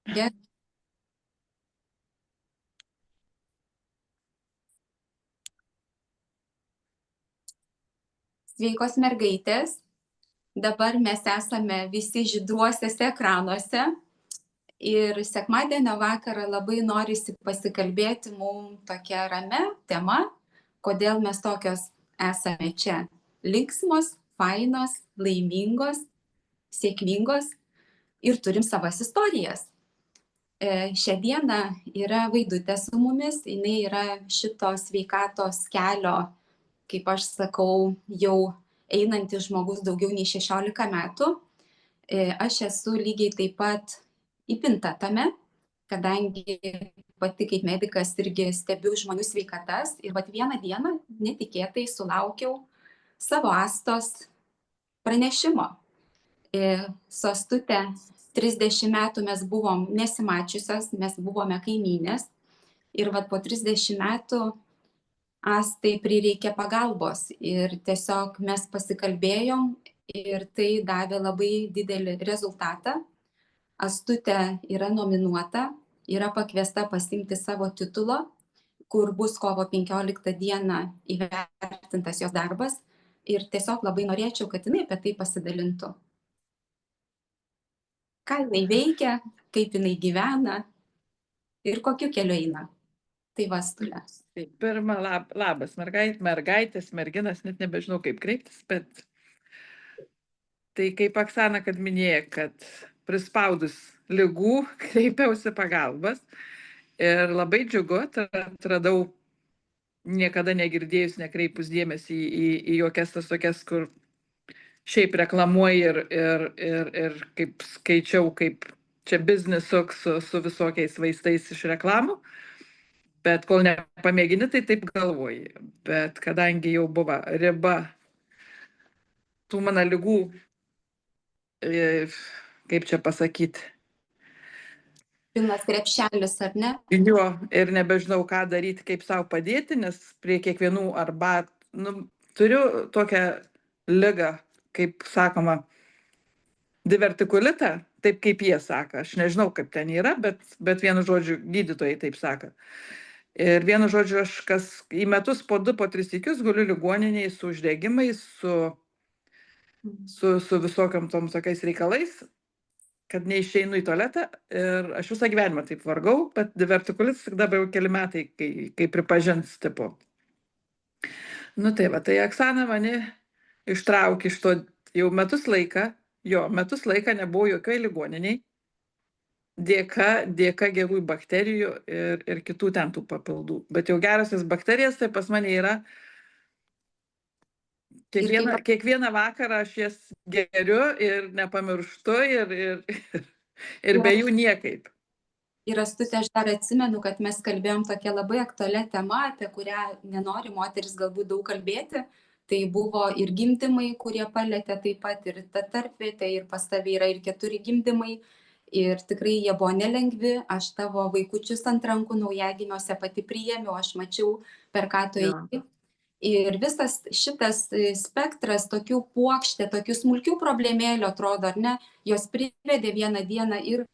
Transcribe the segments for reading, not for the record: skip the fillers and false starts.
Ge- Sveikos mergaitės, dabar mes esame visi žydruosiuose ekranuose ir sekmadienio vakarą labai norisi pasikalbėti mums tokia ramia tema, kodėl mes tokios esame čia. Linksmos, fainos, laimingos, sėkmingos ir turim savas istorijas. Šią dieną yra Vaidutė su mumis, jinai yra šito sveikatos kelio, kaip aš sakau, jau einantis žmogus daugiau nei 16 metų. Aš esu lygiai taip pat įpinta tame, kadangi pati kaip medikas irgi stebiu žmonių sveikatas ir vat vieną dieną netikėtai sulaukiau savo Astos pranešimo. Su Astute 30 metų mes buvom nesimačiusios, mes buvome kaimynės ir vat po 30 metų Astai prireikė pagalbos ir tiesiog mes pasikalbėjom ir tai davė labai didelį rezultatą. Astute yra nominuota, yra pakviesta pasiimti savo titulo, kur bus kovo 15 dieną įvertintas jos darbas ir tiesiog labai norėčiau, kad jinai apie tai pasidalintų. Ką jinai veikia, kaip jinai gyvena ir kokiu keliu eina. Tai Astule. Tai pirma, labas, mergaitės, merginas, net nebežinau kaip kreiptis, bet tai kaip Oksana, kad minėjo, kad prispaudus ligų kreipiausi pagalbas ir labai džiugu, atradau niekada negirdėjus, nekreipus dėmesį į jokias tas tokias, kur šiaip reklamuoji ir kaip skaičiau, kaip čia biznis su visokiais vaistais iš reklamų, bet kol nepamėgini, tai taip galvoji. Bet kadangi jau buvo riba tų mano ligų, kaip čia pasakyti, Pilnas krepšelis, ar ne? jo, ir nebežinau, ką daryti, kaip savo padėti, nes prie kiekvienų turiu tokią ligą, kaip sakoma, divertikulitą, taip kaip jie sako. Aš nežinau, kaip ten yra, bet vienu žodžiu, gydytojai taip sako. Ir vienu žodžiu, aš į metus po 2, po 3 sykius guliu ligoniniai su uždegimais, su visokiam tom tokiais reikalais, kad neišeinu į tualetą. Ir aš visą gyvenimą taip vargau, bet divertikulitas tik dabar jau keli metai, kai pripažins tipo. Nu tai va, tai Oksana mane ištraukė iš to jau metus laiką nebuvo jokioj ligoniniai. Dėka gerųjų bakterijų ir kitų ten tų papildų. Bet jau gerasias bakterijas, tai pas mane yra kiekvieną vakarą aš jas geriu ir nepamirštu ir be jų niekaip. Ir Astute, aš dar atsimenu, kad mes kalbėjom tokia labai aktualią temą, apie kurią nenori moteris galbūt daug kalbėti. Tai buvo ir gimdymai, kurie palėtė taip pat ir ta tarpvietė, ir pas tavę yra ir 4 gimdymai. Ir tikrai jie buvo nelengvi. Aš tavo vaikučius ant rankų naujagimiuose pati priėmiau, aš mačiau, per ką tu eini. Ir visas šitas spektras, tokių puokštė, tokių smulkių problemėlių atrodo, ar ne, jos privedė vieną dieną ir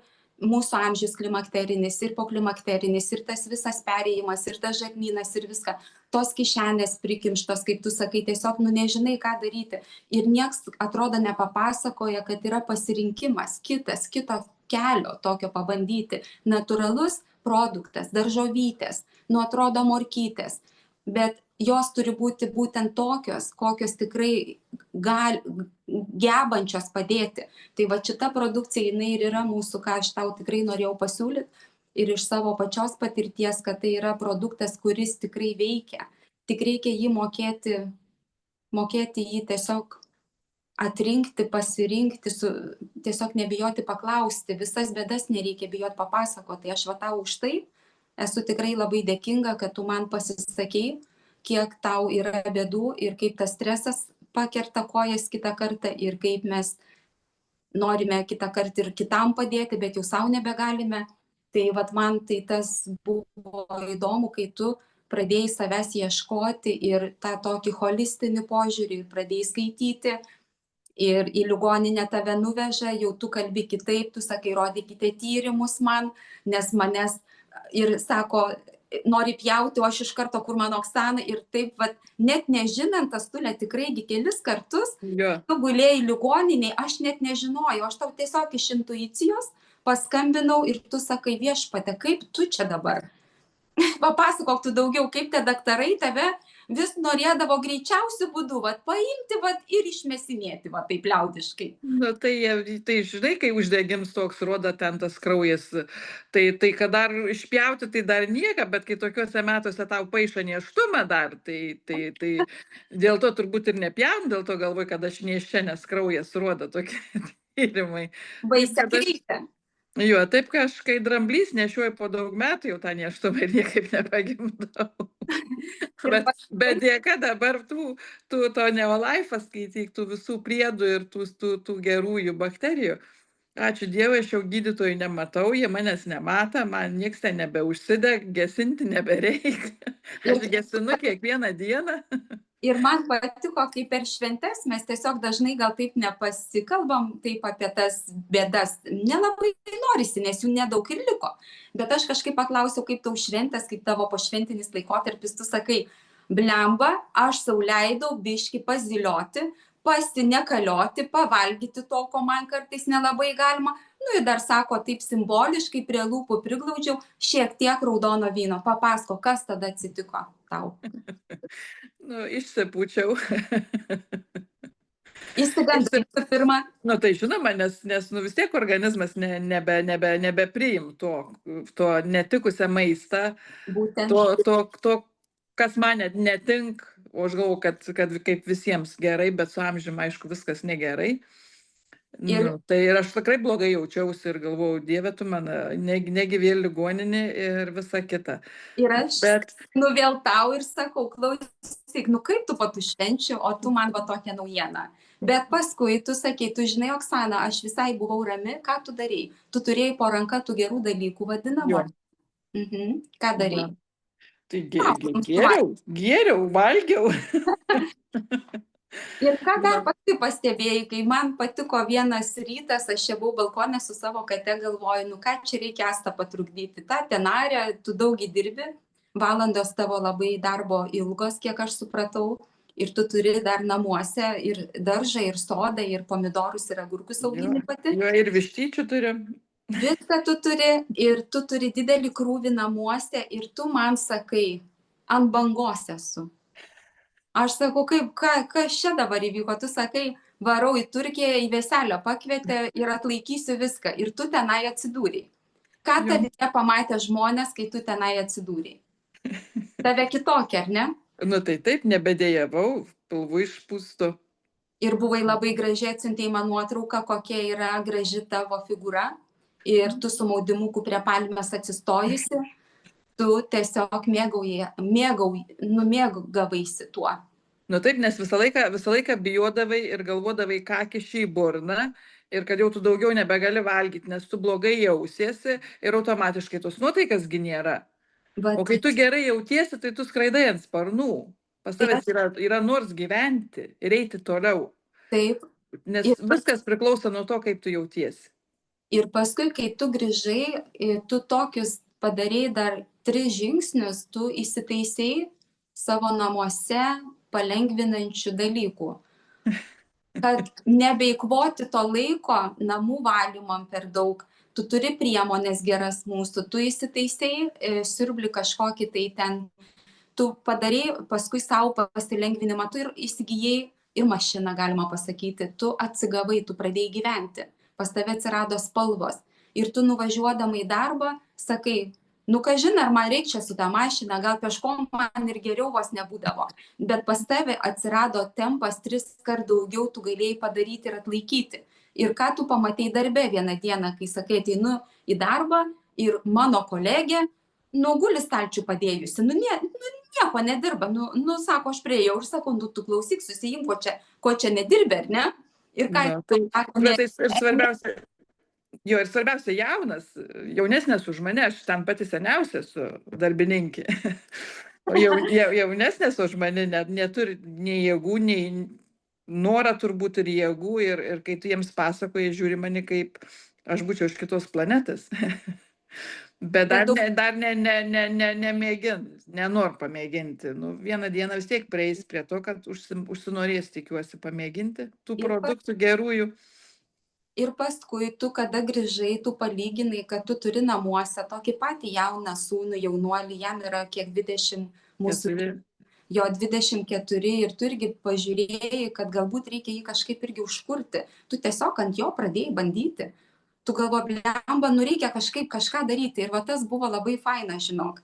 mūsų amžius klimakterinis, ir poklimakterinis, ir tas visas perėjimas, ir tas žarnynas, ir viską. Tos kišenės prikimštos, kaip tu sakai, tiesiog nežinai, ką daryti. Ir nieks atrodo nepapasakoja, kad yra pasirinkimas kito kelio tokio pabandyti. Natūralus produktas, daržovytės, atrodo morkytės, bet jos turi būti būtent tokios, kokios tikrai gebančios padėti. Tai va šita produkcija, jinai ir yra mūsų, ką aš tau tikrai norėjau pasiūlyti ir iš savo pačios patirties, kad tai yra produktas, kuris tikrai veikia. Tik reikia jį mokėti jį tiesiog atrinkti, pasirinkti, tiesiog nebijoti paklausti. Visas bėdas nereikia bijoti papasakoti. Tai aš va tau už tai esu tikrai labai dėkinga, kad tu man pasisakei, kiek tau yra bėdų ir kaip tas stresas pakerta kojas kitą kartą ir kaip mes norime kitą kartą ir kitam padėti, bet jau savo nebegalime. Tai vat man tai tas buvo įdomu, kai tu pradėjai savęs ieškoti ir tą tokį holistinį požiūrį, pradėjai skaityti ir į ligoninę tave nuveža, jau tu kalbi kitaip, tu sakai, rodykite tyrimus man, nes manęs ir sako, nori pjauti, o aš iš karto, kur mano Oksana, ir taip, vat, net nežinant, tas Tulė tikrai kelis kartus, tu gulėjai ligoniniai, aš net nežinojau, aš tau tiesiog iš intuicijos paskambinau ir tu sakai, viešpate, kaip tu čia dabar? Papasakok tu daugiau, kaip tie daktarai tave vis norėdavo greičiausiu būdu, vat, paimti vat, ir išmesinėti, vat, taip liaudiškai. Nu, tai žinai, kai uždegims toks rodo ten tas kraujas, tai kad dar išpjauti, tai dar nieka, bet kai tokiuose metuose tau paišo nėštumą dar, tai dėl to turbūt ir nepjaun, dėl to galvoju, kad aš nėščia, nes kraujas rodo tokie tyrimai. Baisia kreipia. Jo, taip, kad aš, kai dramblys nešioju po daug metų, jau tą nėštumą ir niekaip nepagimdau. Bet dėka dabar to Neolife skaityk, tų visų priedų ir tų gerųjų bakterijų. Ačiū Dievui, aš jau gydytojų nematau, jie manęs nemata, man nieks ten nebeužsideg, gesinti nebereikia. Aš gesinu kiekvieną dieną. Ir man patiko, kai per šventes mes tiesiog dažnai gal taip nepasikalbam taip apie tas bėdas. Nelabai norisi, nes jų nedaug ir liko. Bet aš kažkaip paklausiau, kaip tau šventės, kaip tavo pošventinis laikotarpis, tu sakai, blemba, aš sau leidau biški pazilioti, pasinekalioti, pavalgyti to, ko man kartais nelabai galima. Nu ir dar sako, taip simboliškai prie lūpų priglaudžiau šiek tiek raudono vyno. Papasako, kas tada atsitiko tau? Nu, išsipūčiau. Įsigandai pirmą? Nu, tai žinoma, nes nu, vis tiek organizmas nebepriim to netikusią maistą, to, kas man netink, o aš galvoju, kad kaip visiems gerai, bet su amžiumi, aišku, viskas negerai. Tai ir aš tikrai blogai jaučiausi ir galvojau, Dieve, tu man negyvėl ligoninį ir visa kita. Ir aš vėl tau ir sakau, klausyk, nu kaip tu po tų švenčių, o tu man va tokią naujieną. Bet paskui tu sakei, tu žinai, Oksana, aš visai buvau rami, ką tu darei? Tu turėjai po ranka tų gerų dalykų vadinamų. Ką darei? Tai gėriau, valgiau. Ir ką dar pati pastebėjai, kai man patiko vienas rytas, aš čia buvau balkonė su savo kate, galvoju, nu ką čia reikia Astą patrukdyti. Ta tenarė, tu daug įdirbi, valandos tavo labai darbo ilgos, kiek aš supratau, ir tu turi dar namuose ir daržą, ir sodą, ir pomidorus, ir agurkus augini pati. Jo, ir vištyčių turi. Viską tu turi, ir tu turi didelį krūvį namuose, ir tu man sakai, ant bangos esu. Aš sakau, kas čia dabar įvyko, tu sakai, varau į Turkiją, į Veselio pakvietė ir atlaikysiu viską. Ir tu tenai atsidūrei. Ką tavyje pamatė žmonės, kai tu tenai atsidūrei? Tave kitokia, ar ne? Nu tai taip, nebedėjavau, pilvu išpūstu. Ir buvai labai gražiai, atsiuntei man nuotrauką, kokia yra graži tavo figūra. Ir tu su maudimuku prie palmės atsistojusi. Tu tiesiog numėgavaisi tuo. Nu taip, nes visą laiką bijodavai ir galvodavai, ką kiši į burną ir kad jau tu daugiau nebegali valgyti, nes tu blogai jausiesi ir automatiškai tos nuotaikas nėra. O kai tu gerai jautiesi, tai tu skraidai ant sparnų. Pas tavęs yra nors gyventi ir eiti toliau. Taip. Nes viskas priklauso nuo to, kaip tu jautiesi. Ir paskui, kai tu grįžai, tu tokius padarei dar 3 žingsnius, tu įsitaisei savo namuose palengvinančių dalykų. Kad nebeikvoti to laiko namų valymam per daug, tu turi priemonės geras mūsų, tu įsitaisei siurblį kažkokį tai ten, tu padarei paskui savo pasilengvinimą, tu ir įsigijai ir mašiną, galima pasakyti, tu atsigavai, tu pradėjai gyventi, pas tave atsirado spalvos ir tu nuvažiuodama į darbą sakai, nu kažin, ar man reikia su tą mašiną, gal kažkom man ir geriau vos nebūdavo, bet pas tave atsirado tempas 3 kart daugiau, tu galėjai padaryti ir atlaikyti. Ir ką tu pamatei darbe vieną dieną, kai sakai, ateinu į darbą ir mano kolegė, guli stalčių padėjusi, nieko nedirba, sako, aš priejau ir sakau, tu klausyk, susijim, ko čia nedirbi, ar ne? Ir ką ir svarbiausia jaunas, jaunesnės už mane, aš ten pati seniausia esu darbininkė. O jaunesnės už mane neturi nei jėgų, nei norą turbūt ir jėgų ir kai tu jiems pasakoji, žiūri mani kaip aš būčiau iš kitos planetos. Bet Bet nemėgins, nenor pamėginti. Nu, vieną dieną vis tiek prieis prie to, kad užsinorės, tikiuosi, pamėginti tų produktų gerųjų. Ir paskui tu, kada grįžai, tu palyginai, kad tu turi namuose tokį patį jauną sūnų, jaunuolį, jam yra kiek 20, mūsų jo 24 ir tu irgi pažiūrėjai, kad galbūt reikia jį kažkaip irgi užkurti. Tu tiesiog ant jo pradėjai bandyti. Tu galvoji, blemba, nu reikia kažką daryti. Ir va tas buvo labai faina, žinok.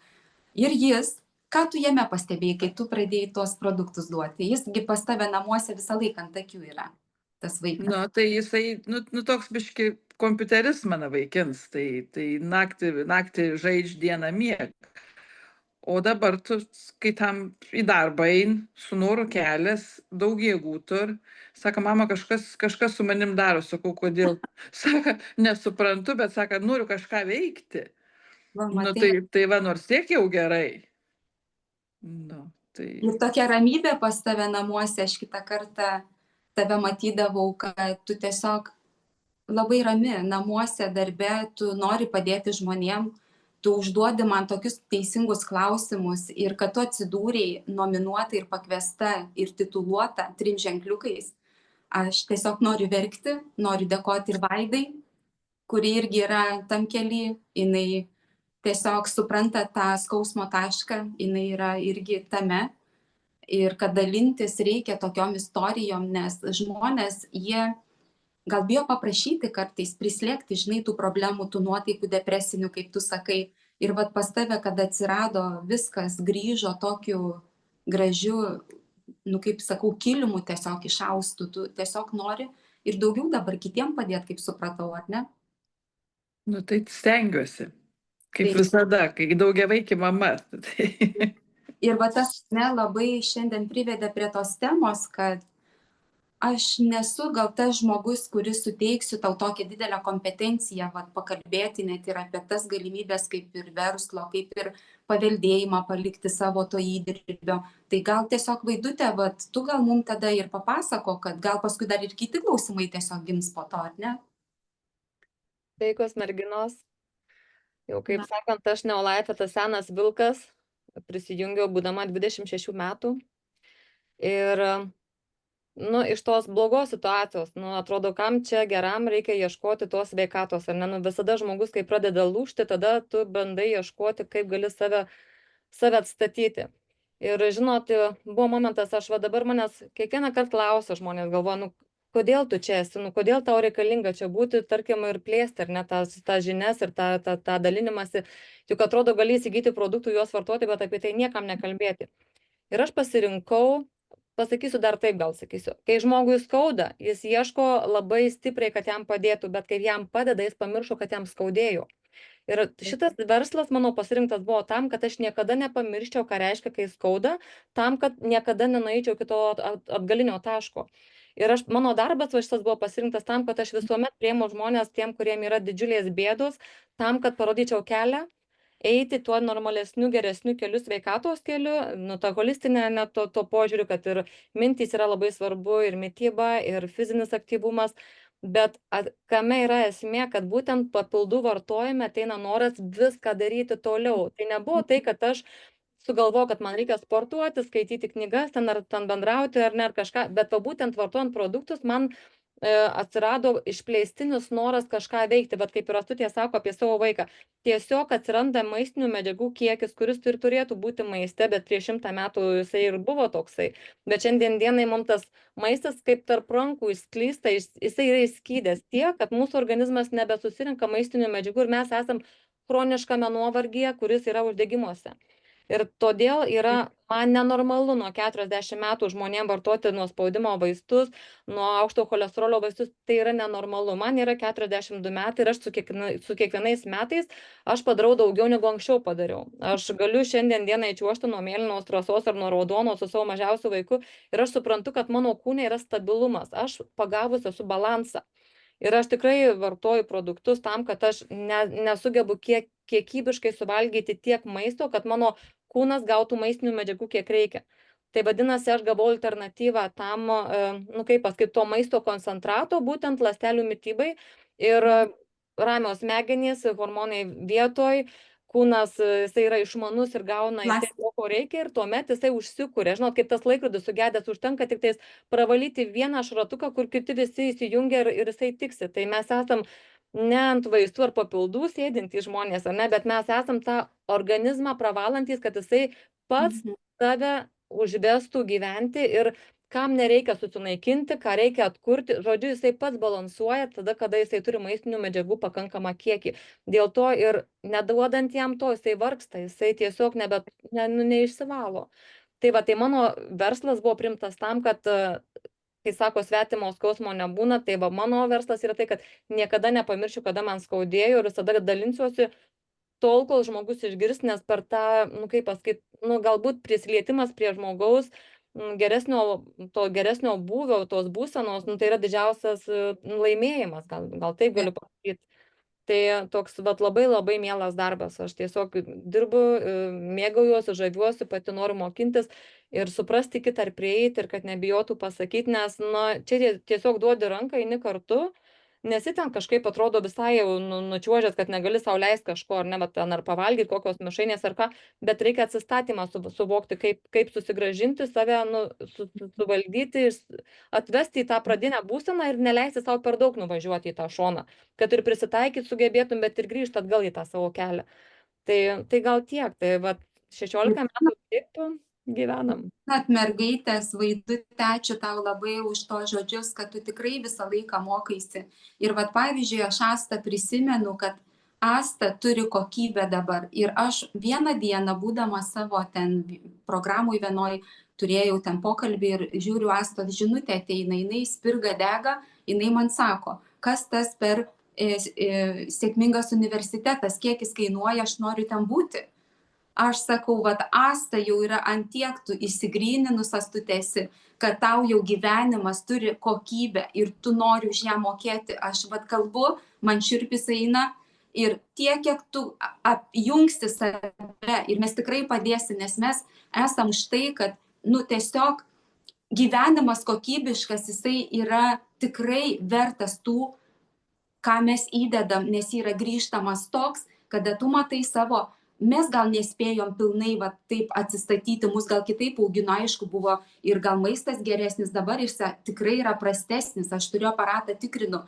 Ir jis, ką tu jame pastebėjai, kai tu pradėjai tuos produktus duoti? Jisgi pas tave namuose visą laiką ant akių yra. Tas vaikas. Nu, tai jisai, nu toks biški kompiuteris mano vaikins, tai naktį žaidž, dieną mieg. O dabar tu, kai tam į darbą ein, su noru kelias, daug jėgų tur, sako, mama, kažkas su manim daro, sakau, kodėl? Sako, nesuprantu, bet sako, noriu kažką veikti. Va, Nu, matai. tai va, nors tiek jau gerai. Nu, tai... Ir tokia ramybė pas tave namuose, aš kitą kartą tave matydavau, kad tu tiesiog labai rami namuose, darbe, tu nori padėti žmonėm, tu užduodi man tokius teisingus klausimus ir kad tu atsidūrei nominuota ir pakviesta ir tituluota 3 ženkliukais. Aš tiesiog noriu verkti, noriu dėkoti ir Vaidai, kuri irgi yra tam kely, jinai tiesiog supranta tą skausmo tašką, jinai yra irgi tame. Ir kad dalintis reikia tokiom istorijom, nes žmonės, jie gal bijo paprašyti kartais, prislėgti, žinai, tų problemų, tų nuotaikų depresinių, kaip tu sakai. Ir vat pas tave, kad atsirado viskas, grįžo tokiu gražiu, nu kaip sakau, kilimu tiesiog išaustų, tu tiesiog nori ir daugiau dabar kitiem padėti, kaip supratau, ar ne? Nu tai stengiuosi, kaip visada, kai daugiavaikė mama. Ir va tas labai šiandien privedė prie tos temos, kad aš nesu gal tas žmogus, kuris suteiksiu tau tokią didelę kompetenciją pakalbėti net ir apie tas galimybės kaip ir verslo, kaip ir paveldėjimą palikti savo to įdirbio. Tai gal tiesiog Vaidutė, tu gal mums tada ir papasako, kad gal paskui dar ir kiti klausimai tiesiog gims po to, ar ne? Sveikos merginos. Jau kaip sakant, aš Neolaitė, tas senas vilkas, prisijungiau būdama 26 metų. Ir iš tos blogos situacijos, atrodo, kam čia geram reikia ieškoti tos sveikatos, ar ne? Visada žmogus, kai pradeda lūžti, tada tu bandai ieškoti, kaip gali save atstatyti. Ir žinot, buvo momentas, aš dabar manęs kiekvieną kartą klausia žmonės, galvoja, kodėl tu čia esi, kodėl tau reikalinga čia būti, tarkim, ir plėsti, ar ne, tą žinias ir tą dalinimąsi. Juk atrodo, gali įsigyti produktų, juos vartoti, bet apie tai niekam nekalbėti. Ir aš pasirinkau, pasakysiu dar taip, gal sakysiu, kai žmogui skauda, jis ieško labai stipriai, kad jam padėtų, bet kai jam padeda, jis pamiršo, kad jam skaudėjo. Ir šitas verslas mano pasirinktas buvo tam, kad aš niekada nepamirščiau, ką reiškia, kai skauda, tam, kad niekada nenueičiau kito atgalinio taško. Ir mano darbas šitas buvo pasirinktas tam, kad aš visuomet priimu žmonės tiem, kuriem yra didžiulės bėdos, tam, kad parodyčiau kelią, eiti tuo normalesniu, geresniu keliu, sveikatos keliu, tą holistinę net to požiūriu, kad ir mintys yra labai svarbu, ir mityba, ir fizinis aktyvumas. Bet kame yra esmė, kad būtent papildų vartojime ateina noras viską daryti toliau. Tai nebuvo tai, kad aš sugalvoju, kad man reikia sportuoti, skaityti knygas, ar ten bendrauti, ar ne, ar kažką, bet būtent vartojant produktus man atsirado išplėstinis noras kažką veikti, bet kaip ir Astutė sako apie savo vaiką, tiesiog atsiranda maistinių medžiagų kiekis, kuris ir turėtų būti maiste, bet prieš 100 metų jisai ir buvo toksai. Bet šiandien dienai mums tas maistas kaip tarp rankų išsklysta, jisai yra įskydęs tiek, kad mūsų organizmas nebesusirinka maistinių medžiagų ir mes esam chroniškame nuovargyje, kuris yra uždegimuose. Ir todėl yra man nenormalu nuo 40 metų žmonėm vartoti nuo spaudimo vaistus, nuo aukšto cholesterolio vaistus, tai yra nenormalu. Man yra 42 metai ir aš su kiekvienais metais aš padarau daugiau negu anksčiau padariau. Aš galiu šiandien dieną čiuožti nuo mėlynos trasos ar nuo raudonos su savo mažiausiu vaiku ir aš suprantu, kad mano kūne yra stabilumas. Aš pagavus esu balansą. Ir aš tikrai vartoju produktus tam, kad aš nesugebu kiekybiškai suvalgyti tiek maisto, kad mano kūnas gautų maistinių medžiagų, kiek reikia. Tai vadinasi, aš gavau alternatyvą tam, kaip pasakyti, to maisto koncentrato, būtent ląstelių mitybai ir ramios smegenys, hormonai vietoj, kūnas, jisai yra išmanus ir gauna jisai to, ko reikia ir tuomet jisai užsikuria. Žinot, kaip tas laikrodis sugedęs, užtenka tik tais pravalyti vieną šratuką, kur kiti visi įsijungia ir jisai tiksi. Tai mes esam ne ant vaistų ar papildų sėdintys žmonės, ar ne, bet mes esam tą organizmą pravalantys, kad jisai pats save užvestų gyventi ir kam nereikia susinaikinti, ką reikia atkurti. Žodžiu, jisai pats balansuoja tada, kada jisai turi maistinių medžiagų pakankamą kiekį. Dėl to ir neduodant jam to, jisai vargsta, jisai tiesiog neišsivalo. Tai va, tai mano verslas buvo primtas tam, kad, kai sako, svetimo skausmo nebūna, tai va, mano verslas yra tai, kad niekada nepamiršiu, kada man skaudėjo ir visada dalinsiuosi tol, kol žmogus išgirs, nes per tą, kaip pasakyti, galbūt prisilietimas prie žmogaus, geresnio būvio, tos būsenos, tai yra didžiausias laimėjimas, gal taip galiu pasakyti. Tai toks labai labai mielas darbas, aš tiesiog dirbu, mėgaujuosi, žaviuosi, pati noriu mokintis ir suprasti kitą ar prieiti ir kad nebijotų pasakyti, nes čia tiesiog duodi ranką, eini kartu, nesi ten kažkaip atrodo visai jau nučiuožęs, kad negali sau leisti kažko, ar ne, bet ten ar pavalgyti kokios mišrainės ar ką, bet reikia atsistatymą suvokti, kaip susigrąžinti save, suvaldyti, atvesti į tą pradinę būseną ir neleisti savo per daug nuvažiuoti į tą šoną, kad ir prisitaikyti sugebėtum, bet ir grįžti atgal į tą savo kelią. Tai gal tiek, tai va 16 metų taip gyvenam. Mergaitės, Vaidute, ačiū tau labai už to žodžius, kad tu tikrai visą laiką mokaisi. Ir pavyzdžiui, aš Astą prisimenu, kad Asta turi kokybę dabar. Ir aš vieną dieną, būdama savo ten programui vienoj, turėjau ten pokalbį ir žiūriu, Astos žinutė ateina, jinai spirga dega, jinai man sako, kas tas per sėkmingas universitetas, kiek jis kainuoja, aš noriu ten būti. Aš sakau, Asta jau yra ant tiek tu įsigryninus, Astutėsi, kad tau jau gyvenimas turi kokybę ir tu nori už ją mokėti. Aš kalbu, man šiurpis eina ir tiek, kiek tu apjungsi save ir mes tikrai padėsim, nes mes esam už tai, kad, tiesiog gyvenimas kokybiškas, jisai yra tikrai vertas tų, ką mes įdedam, nes yra grįžtamas toks, kada tu matai savo. Mes gal nespėjom pilnai taip atsistatyti, mus gal kitaip augino, aišku, buvo ir gal maistas geresnis, dabar jis tikrai yra prastesnis, aš turiu aparatą, tikrinu.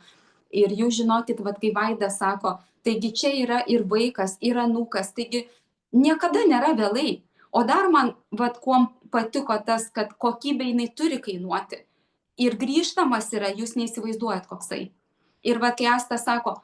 Ir jūs žinokit, kai Vaida sako, taigi čia yra ir vaikas, ir anūkas, taigi niekada nėra vėlai. O dar man, kuom patiko tas, kad kokybė jinai turi kainuoti. Ir grįžtamas yra, jūs neįsivaizduojat koksai. Ir kai Asta sako,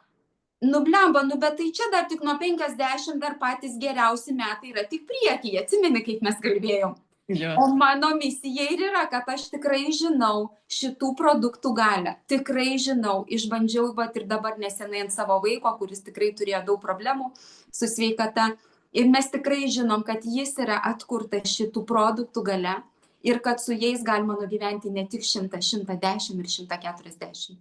blemba, bet tai čia dar tik nuo 50 dar patys geriausi metai yra tik priekyje, atsimeni, kaip mes kalbėjom. Ja. O mano misija ir yra, kad aš tikrai žinau šitų produktų galią, tikrai žinau, išbandžiau ir dabar nesenai ant savo vaiko, kuris tikrai turėjo daug problemų su sveikata. Ir mes tikrai žinom, kad jis yra atkurtas šitų produktų gale ir kad su jais galima nugyventi ne tik 100, 110 ir 140.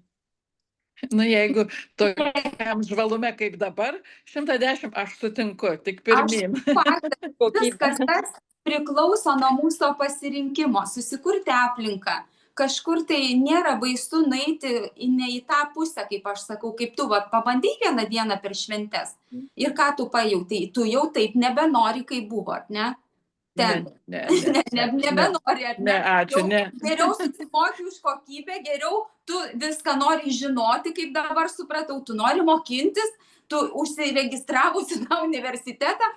Jeigu tokiam žvalume kaip dabar, 110 aš sutinku, tik pirmyn. Viskas tas priklauso nuo mūsų pasirinkimo, susikurti aplinką. Kažkur tai nėra baisu nueiti ne į tą pusę, kaip aš sakau, kaip tu pabandai vieną dieną per šventes. Ir ką tu pajautai, tu jau taip nebenori, kaip buvo, ne? Nebenori, ar ne? Ačiū, ne. Geriau susimoki už kokybę, geriau tu viską nori žinoti, kaip dabar supratau, tu nori mokintis, tu užsiregistravusi tą universitetą,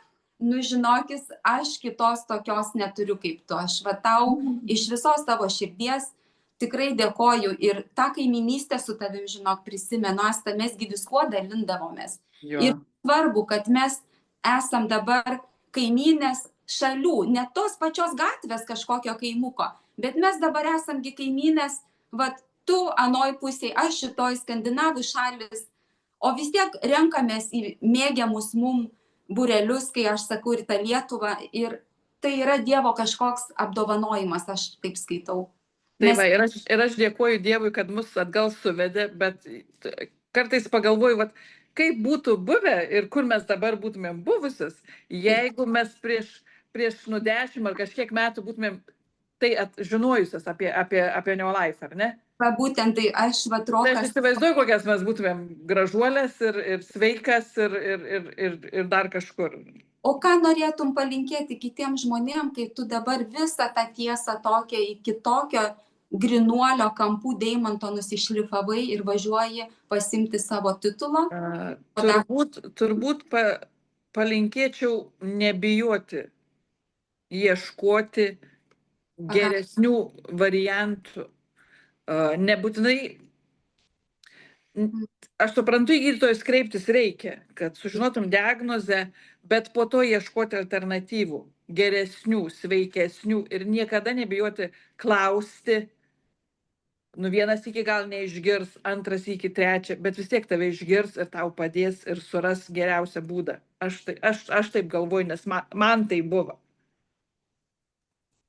žinokis, aš kitos tokios neturiu kaip tu. Aš tau iš visos tavo širdies tikrai dėkoju ir tą kaiminystę su tavim, žinok, prisimenu, Asta, mesgi viskuo dalindavomės. Ir svarbu, kad mes esam dabar kaimynės šalių, ne tos pačios gatvės kažkokio kaimuko, bet mes dabar esamgi kaimynės, tu anoj pusėje, aš šitoj skandinavų šalis, o vis tiek renkamės į mėgiamus mum būrelius, kai aš sakau, ir tą Lietuvą, ir tai yra Dievo kažkoks apdovanojimas, aš taip skaitau. Ir aš dėkuoju Dievui, kad mus atgal suvedė, bet kartais pagalvoju, kaip būtų buvę ir kur mes dabar būtumėm buvusios, jeigu mes prieš 10 ar kažkiek metų būtumėm tai žinojusios apie Neolife, ar ne? Va būtent tai aš, va, Tai aš Rokas, įsivaizduoju, kokias mes būtumėm gražuolės ir sveikas ir dar kažkur. o ką norėtum palinkėti kitiem žmonėm, kai tu dabar visą tą tiesą tokią iki tokio grinuolio kampų deimanto nusišlifavai ir važiuoji pasimti savo titulo? Turbūt palinkėčiau nebijoti ieškoti geresnių variantų. Nebūtinai, aš suprantu, į gydytojus kreiptis reikia, kad sužinotum diagnozę, bet po to ieškoti alternatyvų, geresnių, sveikesnių ir niekada nebijoti klausti. Nu, vienas iki gal neišgirs, antras iki trečią, bet vis tiek tave išgirs ir tau padės ir suras geriausią būdą. Aš taip galvoju, nes man tai buvo.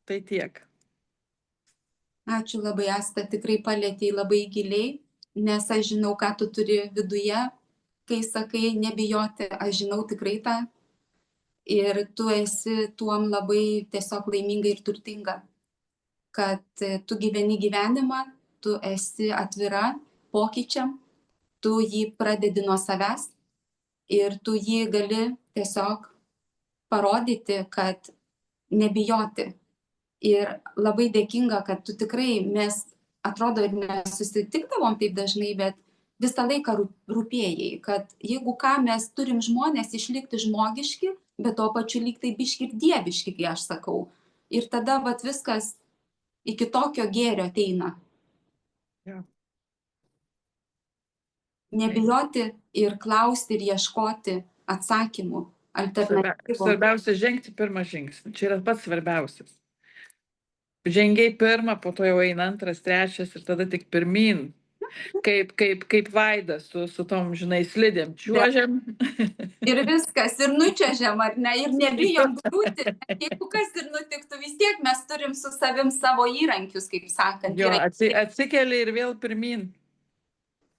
Tai tiek. Ačiū labai, Asta, tikrai palėtėjai labai giliai, nes aš žinau, ką tu turi viduje, kai sakai nebijoti, aš žinau tikrai tą. Ir tu esi tuom labai tiesiog laiminga ir turtinga, kad tu gyveni gyvenimą, tu esi atvira pokyčiam, tu jį pradedi nuo savęs ir tu jį gali tiesiog parodyti, kad nebijoti. Ir labai dėkinga, kad tu tikrai, mes atrodo ir nesusitikdavom taip dažnai, bet visą laiką rūpėjai, kad jeigu ką mes turim žmonės išlikti žmogiški, bet tuo pačiu lyg tai biški ir dieviški, kai aš sakau. Ir tada vat viskas iki tokio gėrio ateina. Ja. Nebijoti ir klausti ir ieškoti atsakymų, alternatyvų. Svarbiausia žengti pirmą žingsnį. Čia yra pats svarbiausias. Žengiai pirmą, po to jau eina antras, trečias ir tada tik pirmyn. Kaip Vaidas su tom, žinai, slidėm. Čiuožiam. Ir viskas, ir nučiuožiam, ar ne, ir nebijom griūti. Jeigu kas ir nutiktų, vis tiek mes turim su savim savo įrankius, kaip sakant. Jo, atsikeli ir vėl pirmyn.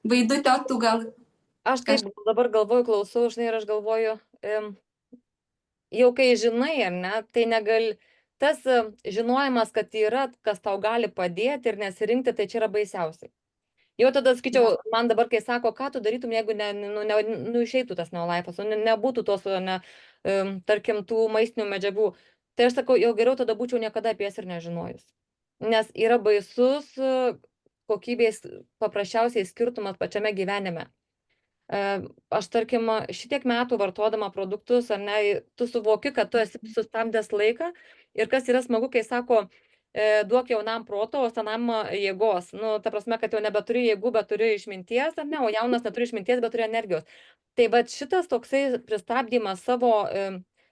Vaidutė, tu gal... Aš taip dabar galvoju, klausau, žinai, ir aš galvoju, jau kai žinai, ar ne, tai negali... Tas žinojimas, kad yra, kas tau gali padėti ir nesirinkti, tai čia yra baisiausiai. Jau tada skaičiau, man dabar, kai sako, ką tu darytum, jeigu išeitų tas Neolife'as, nebūtų tos, tarkim, tų maistinių medžiagų. Tai aš sakau, jau geriau tada būčiau niekada apie jas ir nežinojus. Nes yra baisus kokybės paprasčiausiai skirtumas pačiame gyvenime. Aš, tarkim, šitiek metų vartodama produktus, ar ne, tu suvoki, kad tu esi sustabdęs laiką ir kas yra smagu, kai sako, duok jaunam proto, o senam jėgos. Nu, ta prasme, kad jau nebeturi jėgų, bet turi išminties, ar ne, o jaunas neturi išminties, bet turi energijos. Tai va šitas toksai pristabdymas savo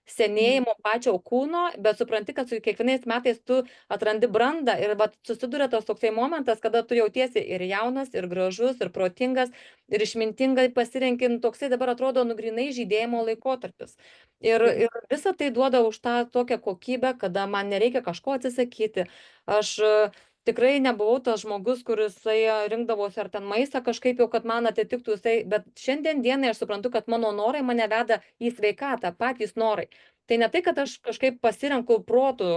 senėjimo pačio kūno, bet supranti, kad su kiekvienais metais tu atrandi brandą ir susiduria tas toksai momentas, kada tu jautiesi ir jaunas, ir gražus, ir protingas, ir išmintingai pasirenkint, toksai dabar atrodo nugrinai žydėjimo laikotarpis. Ir visą tai duoda už tą tokią kokybę, kada man nereikia kažko atsisakyti. Aš tikrai nebuvau tas žmogus, kuris rinkdavosi ar ten maistą kažkaip jau, kad man atitiktų jisai, bet šiandien dienai aš suprantu, kad mano norai mane veda į sveikatą, patys norai. Tai ne tai, kad aš kažkaip pasirenku protų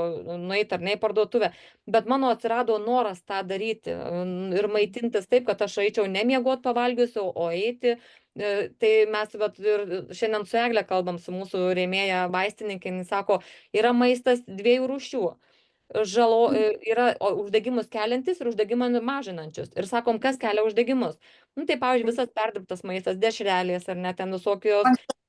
nueiti ar ne į parduotuvę, bet mano atsirado noras tą daryti ir maitintis taip, kad aš eičiau nemiegot pavalgiusiu, o eiti. Tai mes ir šiandien su Egle kalbam, su mūsų rėmėja vaistininkė, jis sako, yra maistas 2 rūšių. Yra uždegimus keliantis ir uždegimą mažinančius. Ir sakom, kas kelia uždegimus. Nu, tai, pavyzdžiui, visas perdirbtas maistas, dešrelės ar net ten visokios,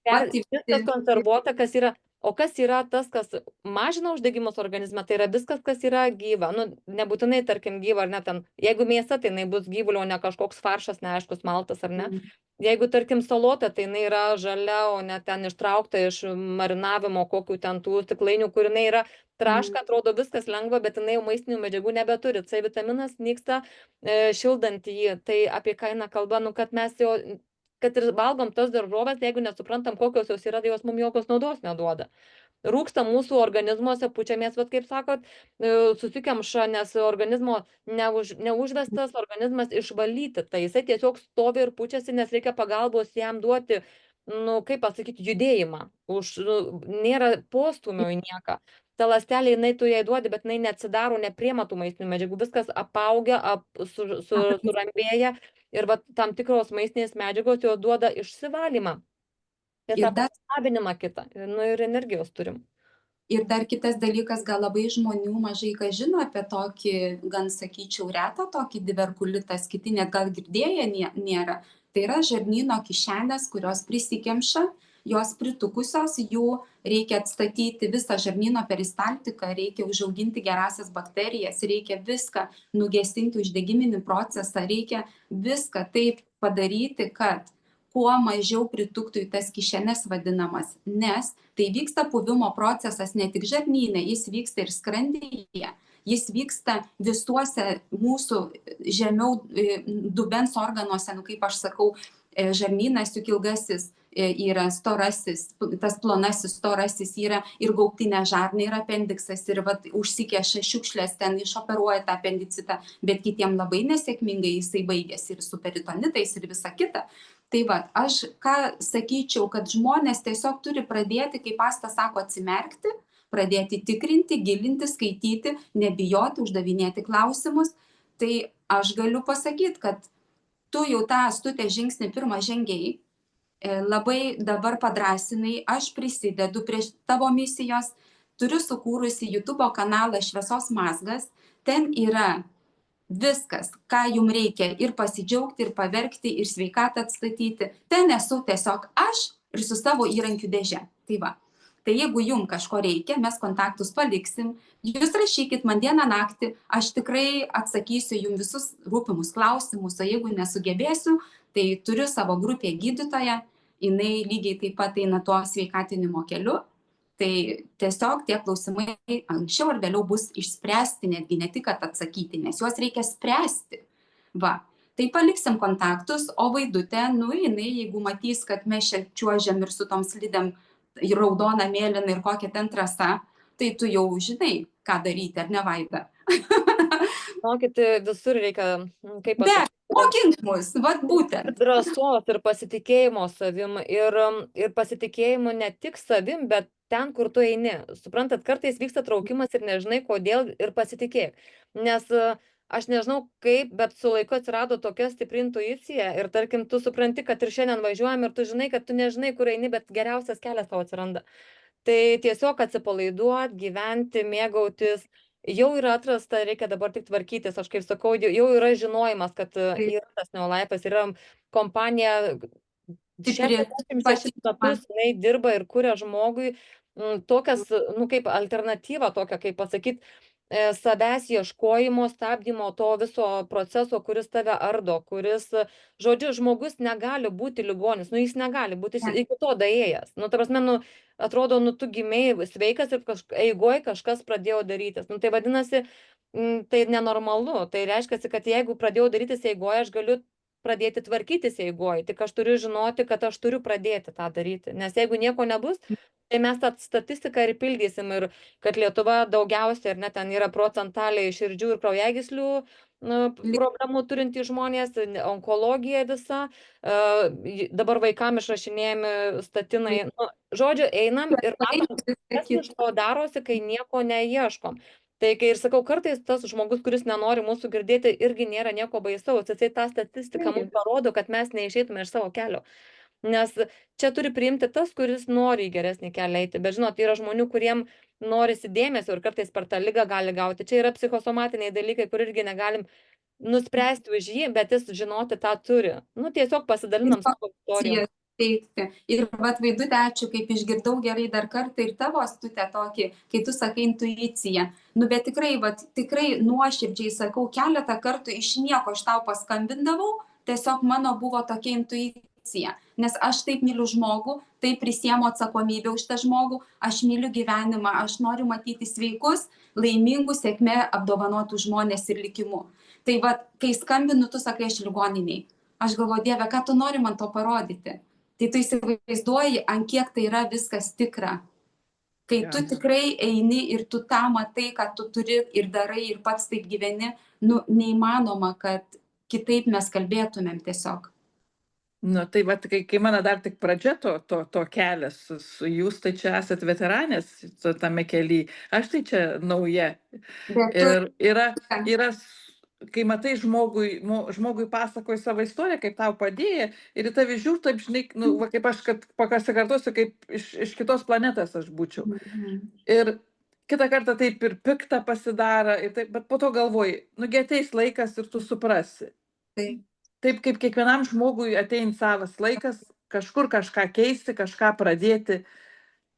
viskas konservuota, kas yra. O kas yra tas, kas mažina uždegimus organizme, tai yra viskas, kas yra gyva. Nu, nebūtinai, tarkim, gyva ar ne ten. Jeigu mėsa, tai jinai bus gyvulio, ne kažkoks faršas, neaiškus maltas ar ne. Jeigu, tarkim, salota, tai jinai yra žalia, o ne ten ištraukta iš marinavimo, kokių ten tų stiklainių, kur jinai yra traška, atrodo viskas lengva, bet jinai jau maistinių medžiagų nebeturi. C vitaminas nyksta šildant jį. Tai apie ką eina kalba, nu, kad mes jau, kad ir valgom tos daržovės, jeigu nesuprantam, kokios jos yra, tai jos mums jokios naudos neduoda. Rūksta mūsų organizmuose, pučiamės, vat kaip sakot, susikemša, nes organizmo neužvestas organizmas išvalyti. Tai jisai tiesiog stovi ir pučiasi, nes reikia pagalbos jam duoti, nu, kaip pasakyti, judėjimą. Nėra postūmio į nieką. ta ląstelė, jinai tu jai duodi, bet jinai neatsidaro, nepriema tų maistinių medžiagų, viskas apaugia, surambėja ir va, tam tikros maistinės medžiagos jau duoda išsivalymą. Ir tą pasisavinimą kitą, nu ir energijos turim. Ir dar kitas dalykas, gal labai žmonių mažai ką žino apie tokį, gan sakyčiau, retą tokį diverkulitas, kiti net gal girdėję nėra. Tai yra žarnyno kišenės, kurios prisikemša, jos pritukusios, jų reikia atstatyti visą žarnyno peristaltiką, reikia užauginti gerasias bakterijas, reikia viską nugesinti uždegiminį procesą, reikia viską taip padaryti, kad kuo mažiau prituktų į tas kišenes vadinamas, nes tai vyksta puvimo procesas ne tik žarnyne, jis vyksta ir skrandyje, jis vyksta visuose mūsų žemiau dubens organuose, nu kaip aš sakau, žarnynas juk ilgasis yra storasis, tas plonasis storasis yra ir gaubtinė žarna, ir apendiksas, ir vat, užsikeša šiukšlės, ten išoperuoja tą apendicitą, bet kitiem labai nesėkmingai jisai baigėsi ir su peritonitais ir visa kita. Tai va, aš ką sakyčiau, kad žmonės tiesiog turi pradėti, kaip Asta sako, atsimerkti, pradėti tikrinti, gilinti, skaityti, nebijoti, uždavinėti klausimus. Tai aš galiu pasakyti, kad tu jau tą Astutės žingsnį pirmą žengiai, labai dabar padrasinai, aš prisidedu prie tavo misijos, turiu sukūrusi YouTube kanalą Šviesos mazgas, ten yra viskas, ką jums reikia ir pasidžiaugti, ir paverkti, ir sveikatą atstatyti. Ten esu tiesiog aš ir su savo įrankių dėže. Tai va. Tai jeigu jums kažko reikia, mes kontaktus paliksim, jūs rašykit man dieną naktį, aš tikrai atsakysiu jums visus rūpimus klausimus, o jeigu nesugebėsiu, tai turiu savo grupėje gydytoją, jinai lygiai taip pat eina tuo sveikatinimo keliu. Tai tiesiog tie klausimai anksčiau ar vėliau bus išspręsti, netgi ne tik atsakyti, nes juos reikia spręsti. Va, tai paliksim kontaktus, o Vaidutė, nu jinai, jeigu matys, kad mes čia čiuožiam ir su tom slidėm raudona, mėlyna ir kokia ten trasa, tai tu jau žinai, ką daryti, ar ne, Vaida? Mokyti visur reikia, kaip pasakyti. Mokink mus, vat būtent. Drąsos ir pasitikėjimo savim ir pasitikėjimo ne tik savim, bet ten, kur tu eini. Suprantat, kartais vyksta traukimas ir nežinai kodėl ir pasitikėk. Nes aš nežinau kaip, bet su laiku atsirado tokia stipri intuicija ir tarkim, tu supranti, kad ir šiandien važiuojam ir tu žinai, kad tu nežinai, kur eini, bet geriausias kelias tau atsiranda. Tai tiesiog atsipalaiduot, gyventi, mėgautis. Jau yra atrasta, reikia dabar tik tvarkytis, aš kaip sakau, jau yra žinojimas, kad yra tas Neolife'as, yra kompanija 66 metus, jinai dirba ir kuria žmogui tokias, nu kaip alternatyvą tokią, kaip pasakyti, savęs ieškojimo, stabdymo to viso proceso, kuris tave ardo, kuris, žodžiu, žmogus negali būti ligonis, nu jis negali būti, jis iki to daėjęs. Nu, ta prasme, nu, atrodo, nu tu gimėjai sveikas ir eigoj kažkas pradėjo darytis. Nu, tai vadinasi, tai nenormalu. Tai reiškia, kad jeigu pradėjau darytis eigoj, aš galiu pradėti tvarkytis eigoj. Tik aš turiu žinoti, kad aš turiu pradėti tą daryti. Nes jeigu nieko nebus, tai mes tą statistiką ir pildysim. Ir kad Lietuva daugiausiai, ar ne, ten yra procentaliai širdžių ir kraujagyslių problemų turintys žmonės, onkologija visa, dabar vaikam išrašinėjami statinai. Nu, žodžiu, einam ir matom, kas iš to darosi, kai nieko neieškom. Tai kai ir sakau, kartais tas žmogus, kuris nenori mūsų girdėti, irgi nėra nieko baisaus. Jisai tą statistiką mums parodo, kad mes neišeitume iš savo kelio. Nes čia turi priimti tas, kuris nori į geresnį kelią eiti. Bet žinot, yra žmonių, kuriem norisi dėmesio ir kartais per tą ligą gali gauti. Čia yra psichosomatiniai dalykai, kur irgi negalim nuspręsti už jį, bet jis žinoti tą turi. Nu, tiesiog pasidalinam savo istorijom. Teikti. Ir vat Vaidutė, ačiū, kaip išgirdau gerai dar kartą ir tavo Astutė tokį, kai tu sakai intuicija. Nu, bet tikrai, vat, tikrai nuoširdžiai sakau, keletą kartų iš nieko aš tau paskambindavau, tiesiog mano buvo tokia intuicija. Nes aš taip myliu žmogų, taip prisiemu atsakomybę už tą žmogų, aš myliu gyvenimą, aš noriu matyti sveikus, laimingus, sėkmė apdovanotų žmonės ir likimu. Tai vat, kai skambinu, tu sakai, aš ligoniniai. Aš galvoju, Dieve, ką tu nori man to parodyti? Tai tu įsivaizduoji, ant kiek tai yra viskas tikra. Kai tu tikrai eini ir tu tą matai, kad tu turi ir darai ir pats taip gyveni, nu, neįmanoma, kad kitaip mes kalbėtumėm tiesiog. Nu, tai va, kai mano dar tik pradžia to kelias jūs, tai čia esat veteranės tame kely, aš tai čia nauja. Bet tu, Ir yra, kai matai žmogui pasakoji savo istoriją, kaip tau padėjo, ir į tave žiūri, taip, žinai, nu, va, kaip aš, kad pasikartosiu, kaip iš kitos planetos aš būčiau. Ir kitą kartą taip ir pikta pasidaro, ir taip, bet po to galvoji, nugi ateis laikas ir tu suprasi. Taip kaip kiekvienam žmogui ateina savas laikas, kažkur kažką keisti, kažką pradėti,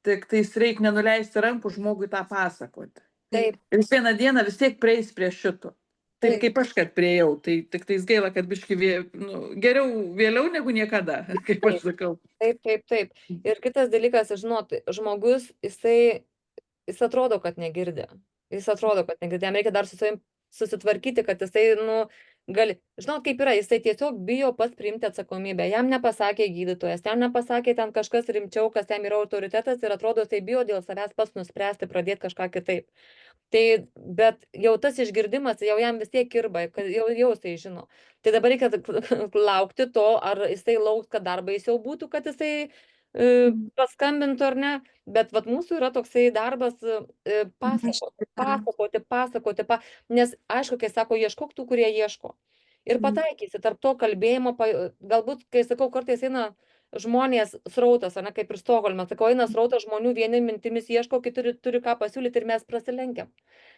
tik tais reikia nenuleisti rankų žmogui tą pasakoti. Taip. Ir vieną dieną vis tiek prieis prie šito. Taip kaip aš, kad priejau, tai tik tais gaila, kad biški geriau vėliau negu niekada, kaip aš sakau. Taip. Ir kitas dalykas, žinot, žmogus, jis atrodo, kad negirdi. Jam reikia dar su savim susitvarkyti, kad jisai, gali, žinot, kaip yra, jisai tiesiog bijo pats priimti atsakomybę. Jam nepasakė gydytojas, jam nepasakė ten kažkas rimčiau, kas jam yra autoritetas ir atrodo, jisai bijo dėl savęs pats nuspręsti, pradėti kažką kitaip. Tai, bet jau tas išgirdimas, jau jam vis tiek kirba, kad jau jisai žino. Tai dabar reikia laukti to, ar jisai lauks, kad dar baisiau būtų, kad jisai paskambintų ar ne, bet vat mūsų yra toksai darbas pasakoti, nes aišku, kai sako, ieškok tų, kurie ieško. Ir pataikysi tarp to kalbėjimo, galbūt, kai sakau, kartais eina žmonės srautas, ar ne, kaip ir Stokholme, sakau, eina srautas žmonių, vieni mintimis ieško, kiti turi ką pasiūlyti ir mes prasilenkiam.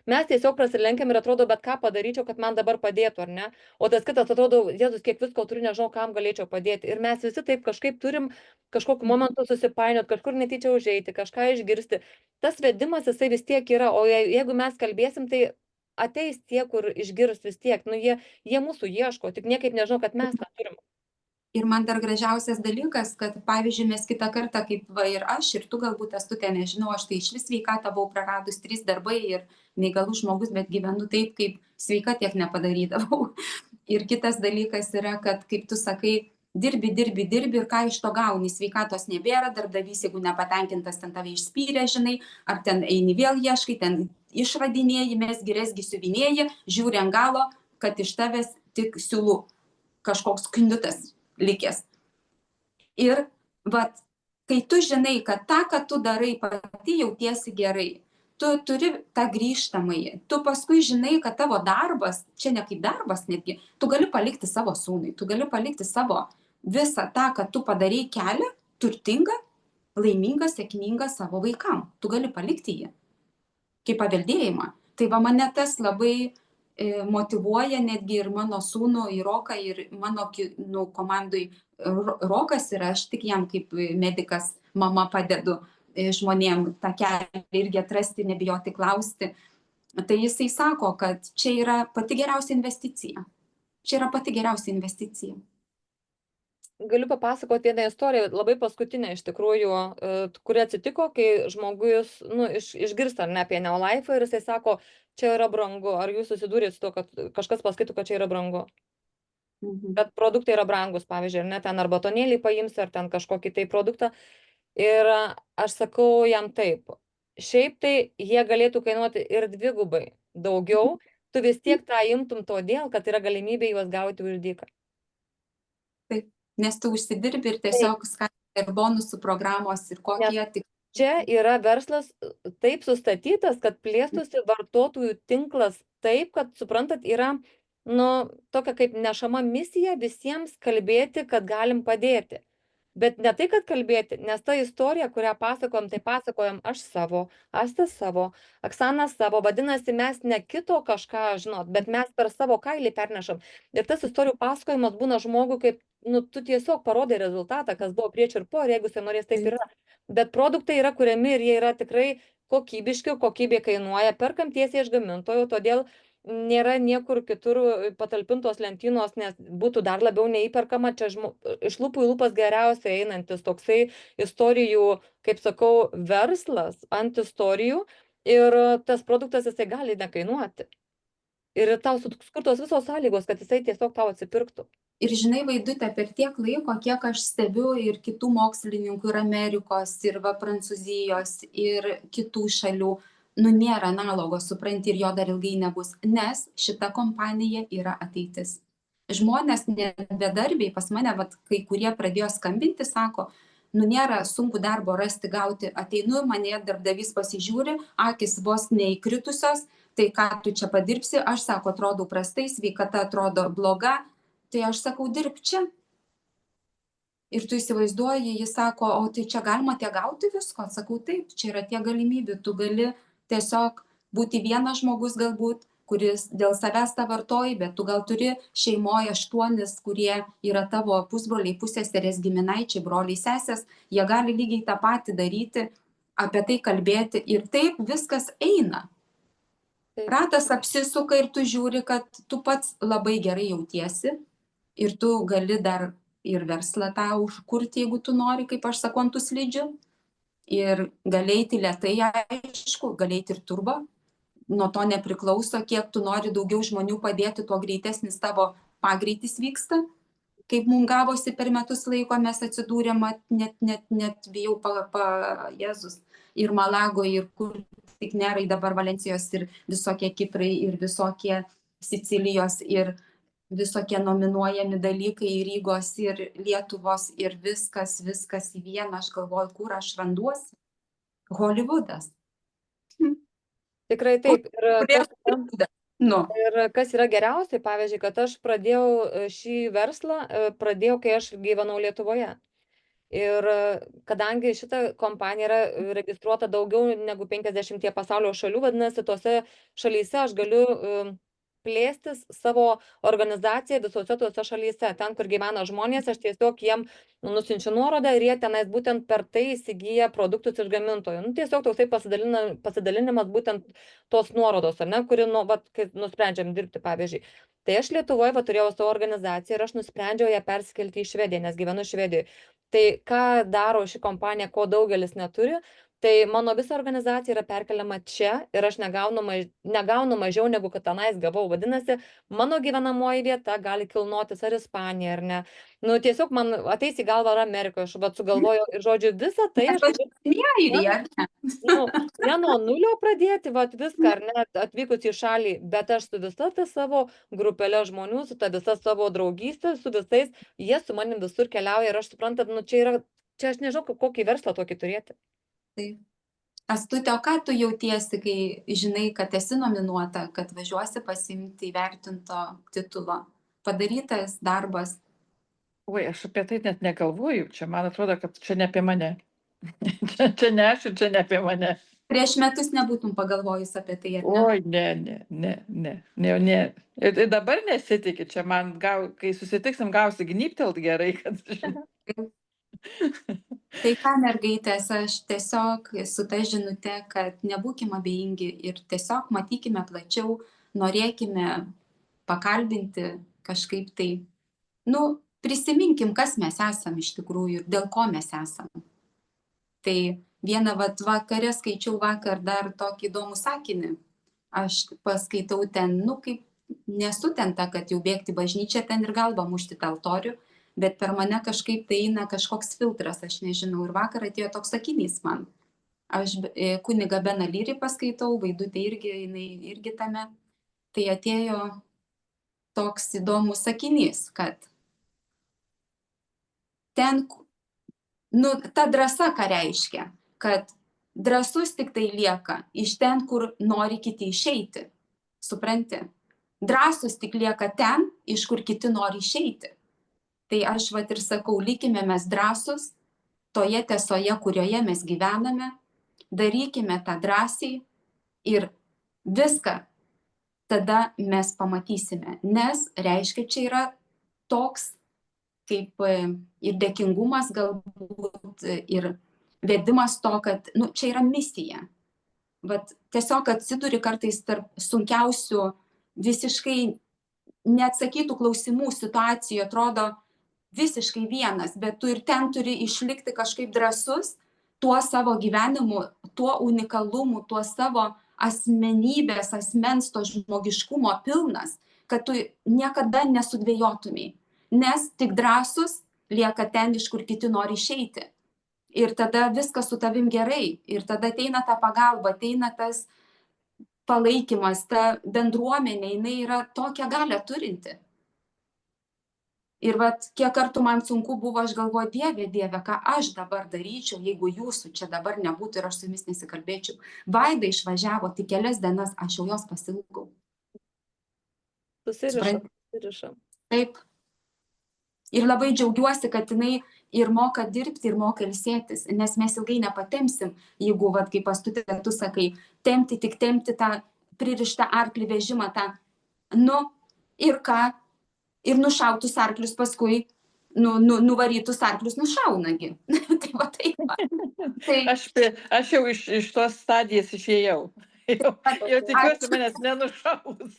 Mes tiesiog prasilenkiam ir atrodo, bet ką padaryčiau, kad man dabar padėtų, ar ne? O tas kitas atrodo, Jėzus, kiek visko turiu, nežinau, kam galėčiau padėti. Ir mes visi taip kažkaip turim kažkokiu momentu susipainiot, kažkur netyčia užeiti, kažką išgirsti. Tas vedimas jisai vis tiek yra, o jeigu mes kalbėsim, tai ateis tie, kur išgirs vis tiek. Jie mūsų ieško, tik niekaip nežinau, kad mes tą turim. Ir man dar gražiausias dalykas, kad pavyzdžiui, mes kitą kartą, kaip va ir aš, ir tu galbūt Astutė, nežinau, aš tai išvis sveikatą buvau praradus 3 darbai ir neįgalus žmogus, bet gyvenu taip, kaip sveika tiek nepadarydavau. Ir kitas dalykas yra, kad kaip tu sakai, dirbi ir ką iš to gauni, sveikatos nebėra, darbdavys, jeigu nepatenkintas, ten tave išspyrė, žinai, ar ten eini vėl ieškai, ten išradinėji, mesgi siuvinėji, žiūri ant galo, kad iš tavęs tik siūlų kažkoks kniutas likęs. Ir vat, kai tu žinai, kad tą, ką tu darai, pati jautiesi gerai, tu turi tą grįžtamąjį, tu paskui žinai, kad tavo darbas, čia ne kaip darbas netgi, tu gali palikti savo sūnui, tu gali palikti savo visą tą, kad tu padarei kelią, turtingą, laimingą, sėkmingą savo vaikam. Tu gali palikti jį kaip paveldėjimą. Tai va mane tas labai motyvuoja netgi ir mano sūnų, ir Roką, ir mano komandui Rokas, ir aš tik jam kaip medikas, mama padedu žmonėm tą kelią irgi atrasti, nebijoti klausti. Tai jisai sako, kad čia yra pati geriausia investicija. Galiu papasakoti vieną istoriją, labai paskutinę iš tikrųjų, kuri atsitiko, kai žmogus išgirsta ne apie Neolife ir jisai sako, čia yra brangu. Ar jūs susidūrėt su to, kad kažkas pasakytų, kad čia yra brangu? Bet produktai yra brangus, pavyzdžiui, ar ne, ten ar batonėlį paimsi, ar ten kažkokį tai produktą. Ir aš sakau jam taip, šiaip tai jie galėtų kainuoti ir 2 daugiau, tu vis tiek tą imtum todėl, kad yra galimybė juos gauti už dyką. Taip, nes tu užsidirbi ir tiesiog skatina ir bonusų programos ir kokie tik. Čia yra verslas taip sustatytas, kad plėstųsi vartotojų tinklas taip, kad, suprantat, yra tokia kaip nešama misija visiems kalbėti, kad galim padėti. Bet ne tai, kad kalbėti, nes ta istorija, kurią pasakojam, tai pasakojam aš savo, Asta savo, Oksana savo, vadinasi, mes ne kito kažką, žinot, bet mes per savo kailį pernešam. Ir tas istorijų pasakojimas būna žmogui, kaip, tu tiesiog parodai rezultatą, kas buvo prieš ir po, ir jeigu jis norės, taip yra. Bet produktai yra kuriami ir jie yra tikrai kokybiški, kokybė kainuoja, perkam tiesiai iš gamintojo, todėl nėra niekur kitur patalpintos lentynos, nes būtų dar labiau neįperkama, čia iš lūpų į lūpas geriausiai einantis toksai istorijų, kaip sakau, verslas ant istorijų ir tas produktas jisai gali nekainuoti. Ir tau sukurtos visos sąlygos, kad jisai tiesiog tau atsipirktų. Ir žinai, Vaidutė, per tiek laiko, kiek aš stebiu ir kitų mokslininkų, ir Amerikos, ir Prancūzijos, ir kitų šalių, nėra analogo, supranti, ir jo dar ilgai nebus, nes šita kompanija yra ateitis. Žmonės bedarbiai pas mane, vat, kai kurie pradėjo skambinti, sako, nu nėra sunku darbo rasti, gauti, ateinu, mane darbdavys pasižiūri, akis vos neįkritusios, tai ką tu čia padirbsi, aš sako, atrodau prastai, sveikata atrodo bloga, tai aš sakau, dirb čia. Ir tu įsivaizduoji, jis sako, o tai čia galima tiek gauti visko, sakau, taip, čia yra tiek galimybių, tu gali tiesiog būti vienas žmogus galbūt, kuris dėl savęs tą vartoji, bet tu gal turi šeimoje 8, kurie yra tavo pusbroliai, pusseserės, giminaičiai, broliai, sesės, jie gali lygiai tą patį daryti, apie tai kalbėti ir taip viskas eina. Taip. Ratas apsisuka ir tu žiūri, kad tu pats labai gerai jautiesi ir tu gali dar ir verslą tą užkurti, jeigu tu nori, kaip aš sakau, ant tų slidžių. Ir gali eiti lėtai, aišku, gali eiti ir turbo. Nuo to nepriklauso, kiek tu nori daugiau žmonių padėti, tuo greitesnis tavo pagreitis vyksta. Kaip mums gavosi per metus laiko, mes atsidūrėm, net bijau Jėzus, ir Malago, ir kur tik nerai dabar Valencijos, ir visokie Kiprai, ir visokie Sicilijos, ir visokie nominuojami dalykai, ir Rygos, ir Lietuvos, ir viskas į vieną. Aš galvoju, kur aš randuosi. Hollywoodas. Tikrai taip. Nu. Ir kas yra geriausiai, pavyzdžiui, kad aš pradėjau šį verslą, kai aš gyvenau Lietuvoje. Ir kadangi šita kompanija yra registruota daugiau negu 50 pasaulio šalių, vadinasi, tose šalyse aš galiu plėstis savo organizaciją visose tuose šalyse. Ten, kur gyvena žmonės, aš tiesiog jiem nusiunčiu nuorodą ir jie tenais būtent per tai įsigyja produktus iš gamintojų. Tiesiog toksai pasidalinimas būtent tos nuorodos, ar ne, kuri, kai nusprendžiam dirbti, pavyzdžiui. Tai aš Lietuvoje turėjau savo organizaciją ir aš nusprendžiau ją persikelti į Švediją, nes gyvenu Švedijoje. Tai ką daro ši kompanija, ko daugelis neturi, tai mano visa organizacija yra perkeliama čia ir aš negaunu mažiau negu kad tenais gavau. Vadinasi, mano gyvenamoji vieta gali kilnotis ar Ispanija, ar ne. Tiesiog man ateis į galvą ar Amerikoje, aš sugalvoju, žodžiu, visą tai ne nuo nulio pradėti, viską, ar ne, atvykus į šalį, bet aš su visa ta savo grupelė žmonių, su ta visa savo draugystė, su visais, jie su manim visur keliauja ir aš suprantat, čia aš nežinau, kokį verslą tokį turėti. Taip. Astute, o ką tu jautiesi, kai žinai, kad esi nominuota, kad važiuosi pasiimti įvertinto titulo? Padarytas darbas. Oi, aš apie tai net negalvoju. Čia man atrodo, kad čia ne apie mane. Čia ne aš ir čia ne apie mane. Prieš metus nebūtum pagalvojus apie tai, ar ne? Oi, ne. Ir dabar nesitikit, čia man, kai susitiksim, gausi gnyptelt gerai, kad... Tai ką, mergaitės, aš tiesiog su ta žinute, kad nebūkime abejingi ir tiesiog matykime plačiau, norėkime pakalbinti kažkaip tai, prisiminkim, kas mes esam iš tikrųjų ir dėl ko mes esam. Tai vieną vakare skaičiau vakar dar tokį įdomų sakinį. Aš paskaitau ten, kaip nesu ten ta, kad jau bėgti bažnyčią ten ir galvą mušti tą altorių, bet per mane kažkaip tai eina kažkoks filtras, aš nežinau. Ir vakar atėjo toks sakinys man. Aš kunigą Beną Lyrį paskaitau, Vaidutė jinai irgi tame. Tai atėjo toks įdomus sakinys, kad ten, ta drąsa ką reiškia, kad drąsus tik tai lieka iš ten, kur nori kiti išeiti. Supranti? Drąsus tik lieka ten, iš kur kiti nori išeiti. Tai aš ir sakau, likime mes drąsus toje tiesoje, kurioje mes gyvename, darykime tą drąsiai ir viską tada mes pamatysime. Nes reiškia, čia yra toks kaip ir dėkingumas galbūt ir vedimas to, kad čia yra misija. Tiesiog atsiduri kartais tarp sunkiausių, visiškai neatsakytų klausimų situacijų, atrodo visiškai vienas, bet tu ir ten turi išlikti kažkaip drąsus tuo savo gyvenimu, tuo unikalumu, tuo savo asmenybės, asmens, to žmogiškumo pilnas, kad tu niekada nesudvėjotumei. Nes tik drąsus lieka ten, iš kur kiti nori išeiti. Ir tada viskas su tavim gerai. Ir tada ateina ta pagalba, ateina tas palaikymas, ta bendruomenė, jinai yra tokia galią turinti. Ir vat, kiek kartų man sunku buvo, aš galvoju, Dieve, ką aš dabar daryčiau, jeigu jūsų čia dabar nebūtų ir aš su jumis nesikalbėčiau. Vaida išvažiavo tik kelias dienas, aš jau jos pasilgau. Susirišam. Taip. Ir labai džiaugiuosi, kad jinai ir moka dirbti, ir moka ilsėtis, nes mes ilgai nepatempsim, jeigu, vat, kaip Pastutė, tu sakai, tempti tą pririštą arklį vežimą, tą, ir ką? Ir nušautus arklius paskui, nuvarytus arklius nušaunagi. Tai va taip. Tai... Aš jau iš tos stadijas išėjau. Jau tikiuosi manęs nenušaus.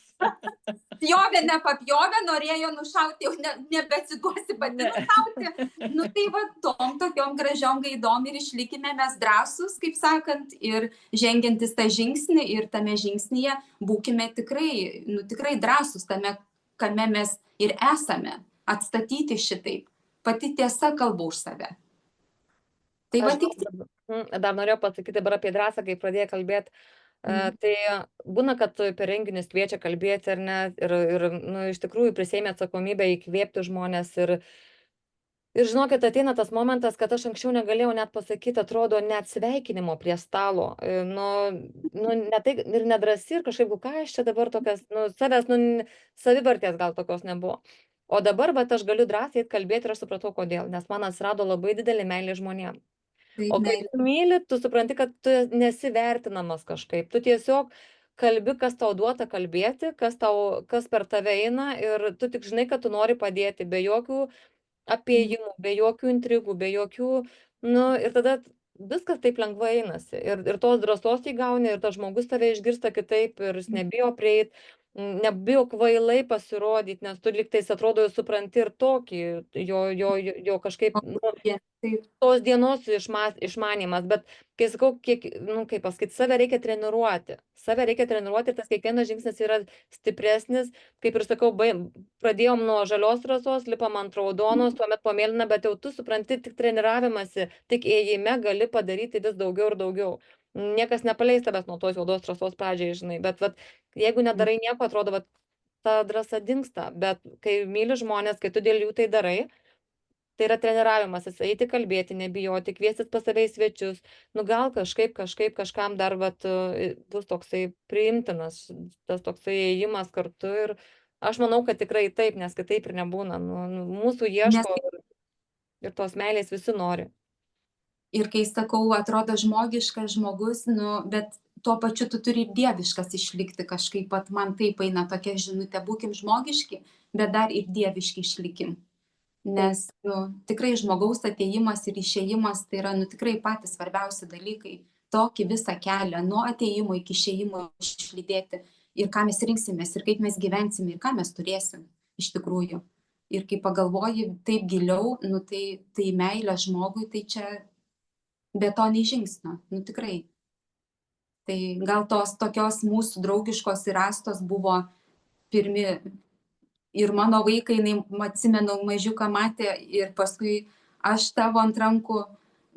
Pjovė, nepapjovė, norėjo nušauti, jau nebesiduosi pati nušauti. Tai va, tokiom gražiom gaidom ir išlikime mes drąsus, kaip sakant, ir žengiantis tą žingsnį ir tame žingsnyje būkime tikrai drąsus tame, kame mes ir esame, atstatyti šitaip. Pati tiesa kalba už save. Tai va tik. Dar norėjau pasakyti dabar apie drąsą, kai pradėjai kalbėti. Tai būna, kad per renginius kviečia kalbėti, ar ne, ir iš tikrųjų prisėmė atsakomybę įkvėpti žmonės. Ir žinokit, ateina tas momentas, kad aš anksčiau negalėjau net pasakyti, atrodo, net sveikinimo prie stalo. Ne tai ir nedrąsi, ir kažkaip, ką aš čia dabar tokias, savęs, savivartės gal tokios nebuvo. O dabar, bet aš galiu drąsiai kalbėti ir aš supratau, kodėl, nes man atsirado labai didelį meilį žmonėms. O kai tu myli, tu supranti, kad tu nesi vertinamas kažkaip. Tu tiesiog kalbi, kas tau duota kalbėti, kas per tave eina, ir tu tik žinai, kad tu nori padėti, be jokių apėjimų, be jokių intrigų, be jokių, ir tada viskas taip lengvai einasi. Ir tos drąsos įgauni, ir tas žmogus tave išgirsta kitaip, ir jis nebijo prieit, nebijo kvailai pasirodyti, nes tu lygtais atrodo supranti ir tokį, jo kažkaip, tos dienos išmanymas, bet kai sakau, kaip pasakyti, save reikia treniruoti, ir tas kiekvienas žingsnis yra stipresnis, kaip ir sakau, pradėjom nuo žalios trasos, lipam ant raudonos, tuomet po mėlyną, bet jau tu supranti, tik treniravimasi, tik ėjime gali padaryti vis daugiau ir daugiau. Niekas nepaleis tavęs nuo tos juodos trasos pradžiai, žinai, bet jeigu nedarai nieko, atrodo, ta drąsa dingsta, bet kai myli žmonės, kai tu dėl jų tai darai, tai yra treniravimasis, eiti kalbėti, nebijoti, kviestis pas save į svečius, gal kažkam dar bus toksai priimtinas, tas toksai ėjimas kartu, ir aš manau, kad tikrai taip, nes kitaip ir nebūna, mūsų ieško ir tos meilės visi nori. Ir kai sakau, atrodo žmogiškas žmogus, bet tuo pačiu tu turi ir dieviškas išlikti kažkaip, man taip eina tokia žinutė, būkim žmogiški, bet dar ir dieviški išlikim. Nes tikrai žmogaus atėjimas ir išėjimas tai yra tikrai patys svarbiausi dalykai, tokį visą kelią, nuo atėjimo iki išėjimo išlydėti, ir ką mes rinksimės, ir kaip mes gyvensime, ir ką mes turėsim iš tikrųjų. Ir kai pagalvoji taip giliau, tai meilė žmogui, tai čia be to nei žingsnio, tikrai. Tai gal tos tokios mūsų draugiškos ir Astos buvo pirmi, ir mano vaikai, atsimenu, mažiuką matė, ir paskui aš tavo ant rankų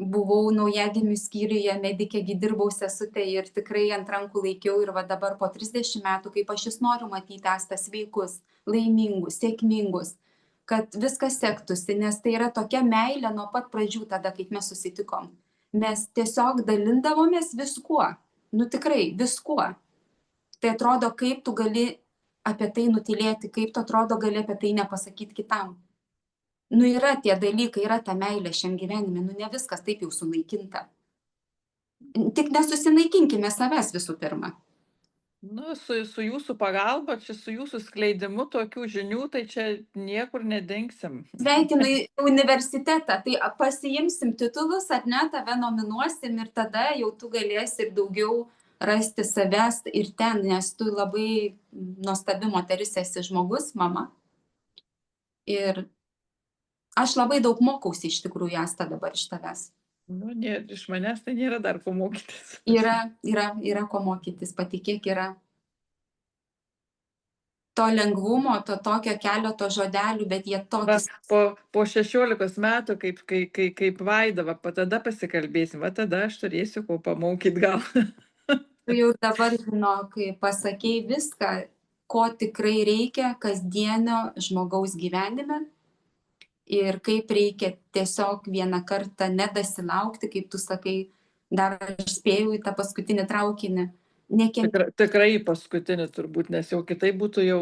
buvau naujagimių skyriuje, medikė dirbau sesutė, ir tikrai ant rankų laikiau, ir dabar po 30 metų, kaip aš vis noriu matyti Astą sveikus, laimingus, sėkmingus, kad viskas sektųsi, nes tai yra tokia meilė nuo pat pradžių tada, kaip mes susitikom. Mes tiesiog dalindavomės viskuo, tikrai viskuo. Tai atrodo, kaip tu gali apie tai nutylėti, kaip tu atrodo gali apie tai nepasakyti kitam. Yra tie dalykai, yra ta meilė šiam gyvenime, ne viskas taip jau sunaikinta. Tik nesusinaikinkime savęs visų pirma. Su jūsų pagalba, čia su jūsų skleidimu tokių žinių, tai čia niekur nedingsim. Sveikinu į universitetą, tai pasiimsim titulus, ar ne, tave nominuosim, ir tada jau tu galėsi ir daugiau rasti savęs ir ten, nes tu labai nuostabi moteris esi, žmogus, mama. Ir aš labai daug mokausi iš tikrųjų, Asta, dabar iš tavęs. Iš manęs tai nėra dar ko mokytis. Yra ko mokytis, patikėk, yra. To lengvumo, to tokio keleto žodelių, bet jie tokius. Po 16 metų, kaip Vaida, tada pasikalbėsim, tada aš turėsiu ko pamokyti gal. Tu jau dabar kai pasakei viską, ko tikrai reikia kasdienio žmogaus gyvenime, ir kaip reikia tiesiog vieną kartą nedasilaukti, kaip tu sakai, dar aš spėjau į tą paskutinį traukinį. Tikrai paskutinį turbūt, nes jau kitai būtų jau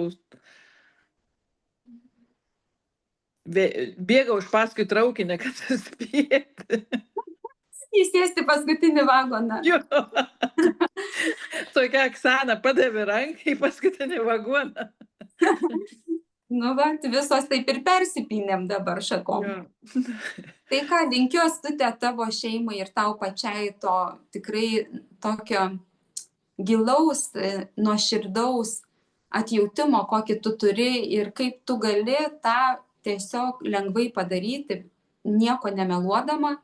bėga už paskui traukinį, kad suspėti. Įsėsti paskutinį vagoną. Jo. Tokia Oksana padavė ranką į paskutinį vagoną. Nu, va, visos taip ir persipynėm dabar šakom. Jo. Tai ką, linkiu, Astute, tavo šeimai ir tau pačiai to tikrai tokio gilaus, nuoširdaus atjautimo, kokį tu turi ir kaip tu gali tą tiesiog lengvai padaryti, nieko nemeluodama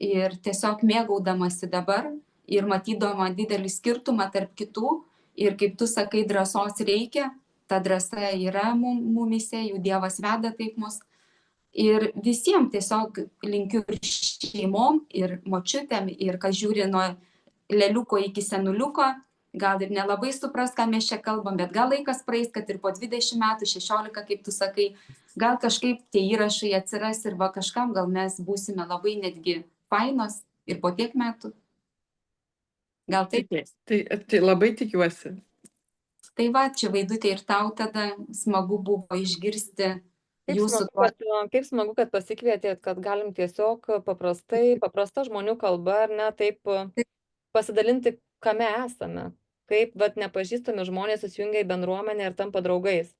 ir tiesiog mėgaudamasi dabar ir matydama didelį skirtumą tarp kitų ir kaip tu sakai, drąsos reikia, ta drąsa yra mumise, jų Dievas veda taip mus. Ir visiems tiesiog linkiu ir šeimom, ir močiutėm, ir kas žiūri nuo leliuko iki senuliuko, gal ir nelabai supras, ką mes čia kalbam, bet gal laikas praeis, kad ir po 20 metų, 16, kaip tu sakai, gal kažkaip tie įrašai atsiras ir va kažkam gal mes būsime labai netgi fainos ir po tiek metų. Gal taip? Tai labai tikiuosi. Tai va, čia Vaidutė ir tau tada smagu buvo išgirsti jūsų. Kaip smagu, kad pasikvietėt, kad galim tiesiog paprasta žmonių kalba, ar ne, taip pasidalinti, kame esame. Kaip nepažįstami žmonės susijungia į bendruomenę ir tampa draugais.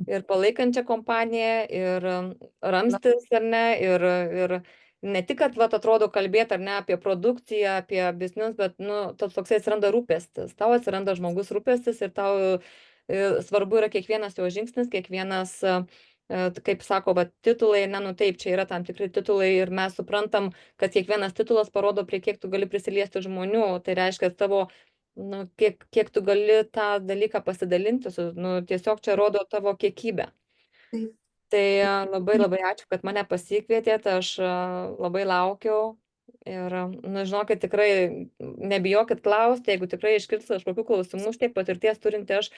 Ir palaikančią kompaniją, ir ramstis, ar ne, ir ne tik, kad atrodo kalbėti, ar ne, apie produkciją, apie biznius, bet, toksai atsiranda rūpestis. Tau atsiranda žmogus rūpestis ir tau svarbu yra kiekvienas jo žingsnis, kiekvienas, kaip sako, titulai, taip, čia yra tam tikri titulai ir mes suprantam, kad kiekvienas titulas parodo, prie kiek tu gali prisiliesti žmonių. Tai reiškia tavo, kiek tu gali tą dalyką pasidalinti, tiesiog čia rodo tavo kiekybę. Taip. Tai labai labai ačiū, kad mane pasikvietėt, aš labai laukiau ir, žinokit, tikrai nebijokit klausti, jeigu tikrai iškils kažkokių klausimų, tiek patirties turinti, aš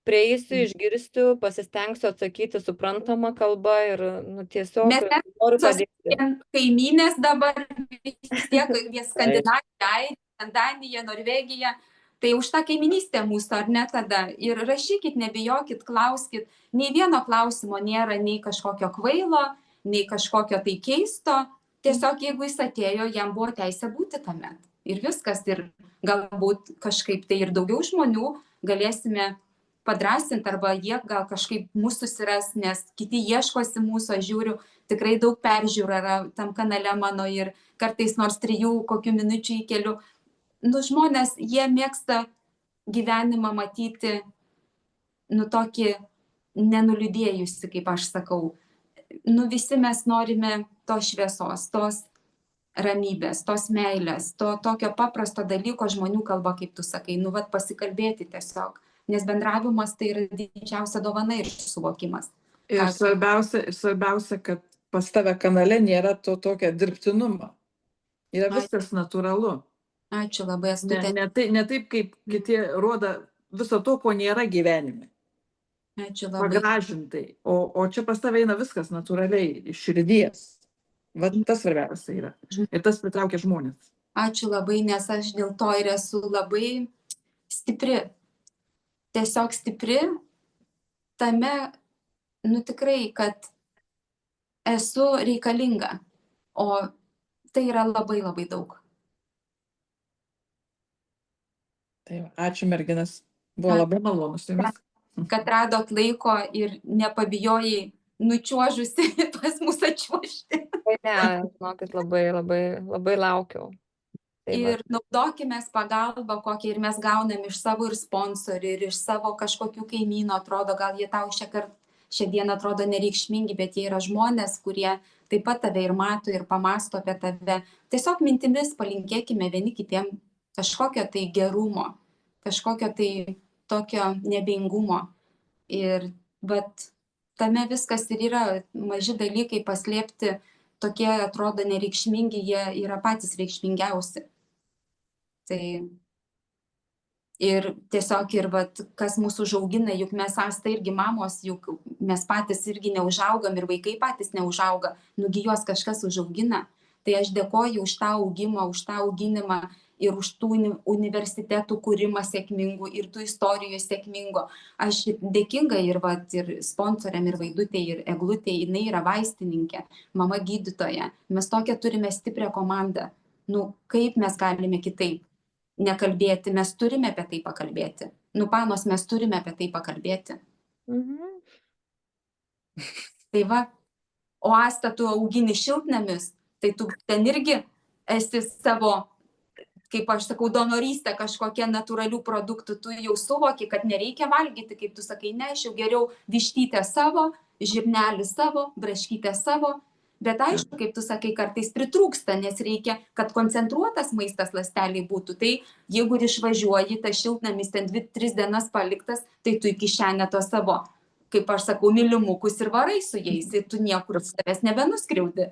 prieisiu, išgirsiu, pasistengsiu atsakyti suprantamą kalbą ir tiesiog noriu padėti. Kaimynės dabar vis tiek Skandinavija, Danija, Norvegija. Tai už tą kaiminystę mūsų, ar ne tada? Ir rašykit, nebijokit, klauskit. Nei vieno klausimo nėra, nei kažkokio kvailo, nei kažkokio tai keisto. Tiesiog jeigu jis atėjo, jam buvo teisė būti tame. Ir viskas. Ir galbūt kažkaip tai ir daugiau žmonių galėsime padrąsinti, arba jie gal kažkaip mūsų susiras, nes kiti ieškosi mūsų, aš žiūriu, tikrai daug peržiūrų yra tam kanale mano ir kartais nors 3 kokių minučių įkeliu. Žmonės, jie mėgsta gyvenimą matyti, tokį nenuliūdėjusi, kaip aš sakau. Visi mes norime tos šviesos, tos ramybės, tos meilės, to tokio paprasto dalyko žmonių kalba, kaip tu sakai, pasikalbėti tiesiog. Nes bendravimas tai yra didžiausia dovana ir suvokimas. Ir svarbiausia, kad pas tave kanale nėra to tokio dirbtinumo. Yra viskas natūralu. Ačiū labai, Astute. Ne taip, kaip kiti rodo viso to, ko nėra gyvenime. Ačiū labai. Pagražintai. O čia pas tave eina viskas natūraliai, iš širdies. Tas svarbiausia yra. Ir tas pritraukia žmonės. Ačiū labai, nes aš dėl to ir esu labai stipri. Tiesiog stipri tame, tikrai, kad esu reikalinga. O tai yra labai labai daug. Tai ačiū, merginas. Buvo labai malonu su jumis. Kad radot laiko ir nepabijojai nučiuožusi pas mus atčiuožti. Ne, žinokit, labai laukiau. Ir naudokime pagalbą, kokią ir mes gaunam iš savo ir sponsorių, ir iš savo kažkokių kaimynų. Atrodo, gal jie tau šią dieną atrodo nereikšmingi, bet jie yra žmonės, kurie taip pat tave ir mato, ir pamasto apie tave. Tiesiog mintimis palinkėkime vieni kitiem kažkokio tai gerumo, kažkokio tai tokio nebeingumo. Ir tame viskas ir yra, maži dalykai paslėpti, tokie atrodo nereikšmingi, jie yra patys reikšmingiausi. Tai Ir tiesiog ir vat, kas mūsų užaugina, juk mes Asta irgi mamos, juk mes patys irgi neužaugam ir vaikai patys neužauga, nugi juos kažkas užaugina. Tai aš dėkoju už tą augimą, už tą auginimą ir už tų universitetų kūrimą sėkmingų ir tų istorijų sėkmingo. Aš dėkinga ir, vat, ir sponsoriam, ir Vaidutė, ir Eglutė, jinai yra vaistininkė, mama gydytoja. Mes tokią turime stiprią komandą. Nu, kaip mes galime kitaip nekalbėti, mes turime apie tai pakalbėti. Nu, panos, mes turime apie tai pakalbėti. Tai va, o Asta, tu augini šiltnamius, tai tu ten irgi esi savo, kaip aš sakau, donorystę kažkokie natūralių produktų, tu jau suvoki, kad nereikia valgyti, kaip tu sakai, ne, aš jau geriau vištytę savo, žirnelį savo, braškytę savo. Bet aišku, kaip tu sakai, kartais pritrūksta, nes reikia, kad koncentruotas maistas ląsteliai būtų. Tai jeigu ir išvažiuoji, tas šiltnamis ten 2-3 dienas paliktas, tai tu į kišenę to savo, kaip aš sakau, mylimukus ir varai su jais, ir tu niekur savęs nebenuskriaudi.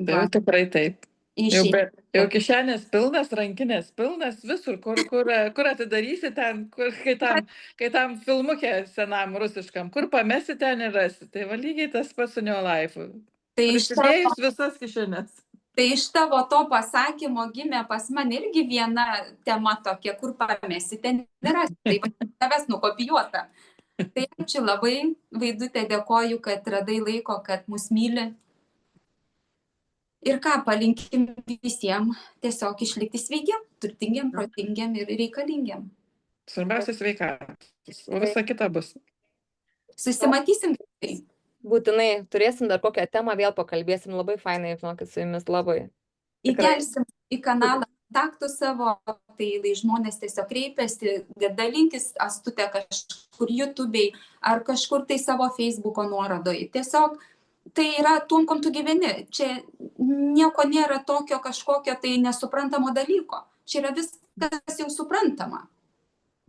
Jau tikrai taip. Išėjai. Jau kišenės pilnas, rankinės pilnas, visur, kur atidarysi ten, kai tam filmukė senam rusiškam, kur pamesi ten ir rasi. Tai va lygiai tas pats su Neolife. Tai Prisidėjus visas kišenės. Tai iš tavo to pasakymo gimė pas man irgi viena tema tokia, kur pamesi ten nėra. Tai tavęs nukopijuota. Tai ačiū labai, Vaidutė, dėkoju, kad radai laiko, kad mus myli. Ir ką, palinkim visiems tiesiog išlikti sveikiam, turtingiam, protingiam ir reikalingiam. Svarbiausia sveikatos, o visa kita bus. Susimatysim. Tai. Būtinai turėsim dar kokią temą, vėl pakalbėsim, labai fainai, žinokit, su jumis labai. Įkelsim į kanalą kontaktų savo, tai žmonės tiesiog kreipiasi, dalinkis Astutę kažkur YouTube'ai ar kažkur tai savo Facebook'o nuorodoje. Tiesiog tai yra tuom, kom tu gyveni. Čia nieko nėra tokio kažkokio tai nesuprantamo dalyko. Čia yra viskas jau suprantama.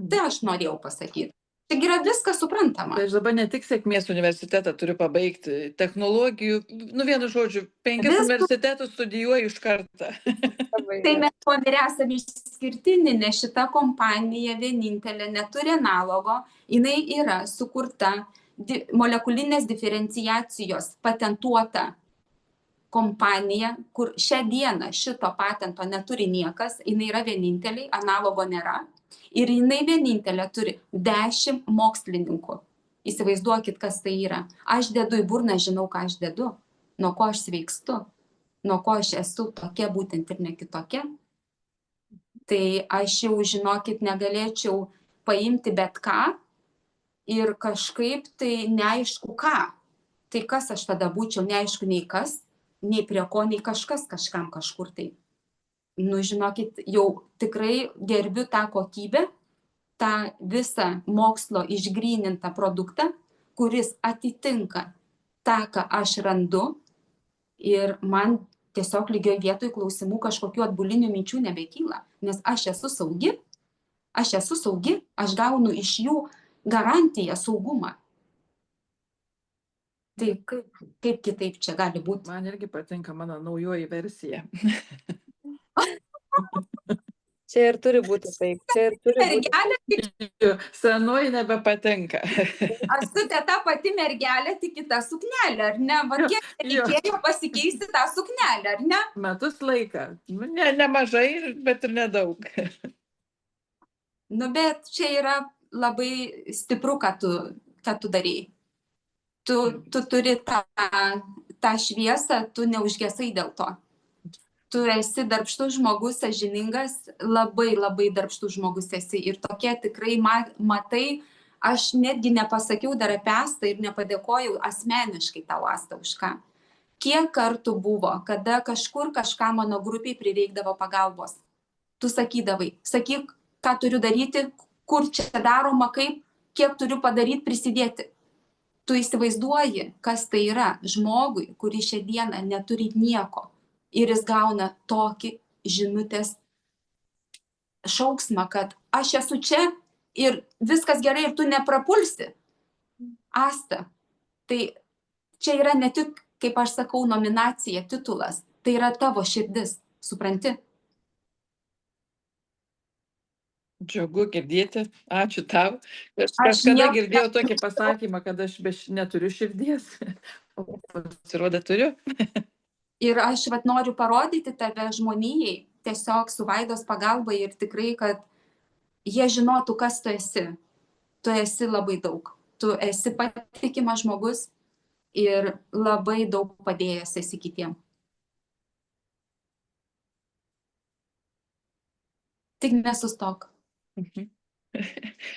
Tai aš norėjau pasakyti. Taigi yra viskas suprantama. Tai aš dabar ne tik sėkmės universitetą turiu pabaigti, technologijų, nu vienu žodžiu, 5 universitetus studijuoju iš kartą. Tai mes to ir esame išskirtini, nes šita kompanija vienintelė neturi analogo, jinai yra sukurta molekulinės diferenciacijos patentuota kompanija, kur šią dieną šito patento neturi niekas, jinai yra vienintelė, analogo nėra. Ir jinai vienintelė turi 10 mokslininkų. Įsivaizduokit, kas tai yra. Aš dedu į burną, žinau, ką aš dedu, nuo ko aš sveikstu, nuo ko aš esu tokia būtent ir ne kitokia. Tai aš jau, žinokit, negalėčiau paimti bet ką ir kažkaip tai neaišku ką. Tai kas aš tada būčiau, neaišku nei kas, nei prie ko, nei kažkas kažkam kažkur tai. Nu, žinokit, jau tikrai gerbiu tą kokybę, tą visą mokslo išgrynintą produktą, kuris atitinka tą, ką aš randu ir man tiesiog lygioj vietoj klausimų kažkokių atbulinių minčių nebekyla, nes aš esu saugi, aš gaunu iš jų garantiją saugumą. Tai kaip kitaip čia gali būti? Man irgi patinka mano naujoji versija. Čia ir turi būti taip. Čia ir turi būti. Senoji nebepatinka. Astutė ta pati mergelė, tik kita suknelė, ar ne? Va kiek reikėjo pasikeisti tą suknelę, ar ne? Metus laiką. Nu, nemažai, bet ir nedaug. Nu, bet čia yra labai stipru, ką tu darei. Tu turi tą šviesą, tu neužgesai dėl to. Tu esi darbštus žmogus, sąžiningas, labai labai darbštus žmogus esi. Ir tokie tikrai matai, aš netgi nepasakiau dar apie Astą ir nepadėkojau asmeniškai tau, Asta, už ką. Kiek kartų buvo, kada kažkur kažką mano grupiai prireikdavo pagalbos. Tu sakydavai, sakyk, ką turiu daryti, kur čia daroma, kaip, kiek turiu padaryti, prisidėti. Tu įsivaizduoji, kas tai yra žmogui, kuris šią dieną neturi nieko. Ir jis gauna tokį žinutės šauksmą, kad aš esu čia ir viskas gerai ir tu neprapulsi. Asta, tai čia yra ne tik, kaip aš sakau, nominacija, titulas, tai yra tavo širdis, supranti? Džiugu girdėti. Ačiū tau. Aš Kažkada nieko- girdėjau tokį pasakymą, kad aš neturiu širdies. O pasirodo turiu. Ir aš vat noriu parodyti tave žmonijai, tiesiog su Vaidos pagalba ir tikrai, kad jie žinotų, kas tu esi. Tu esi labai daug. Tu esi patikimas žmogus ir labai daug padėjęs esi kitiem. Tik nesustok.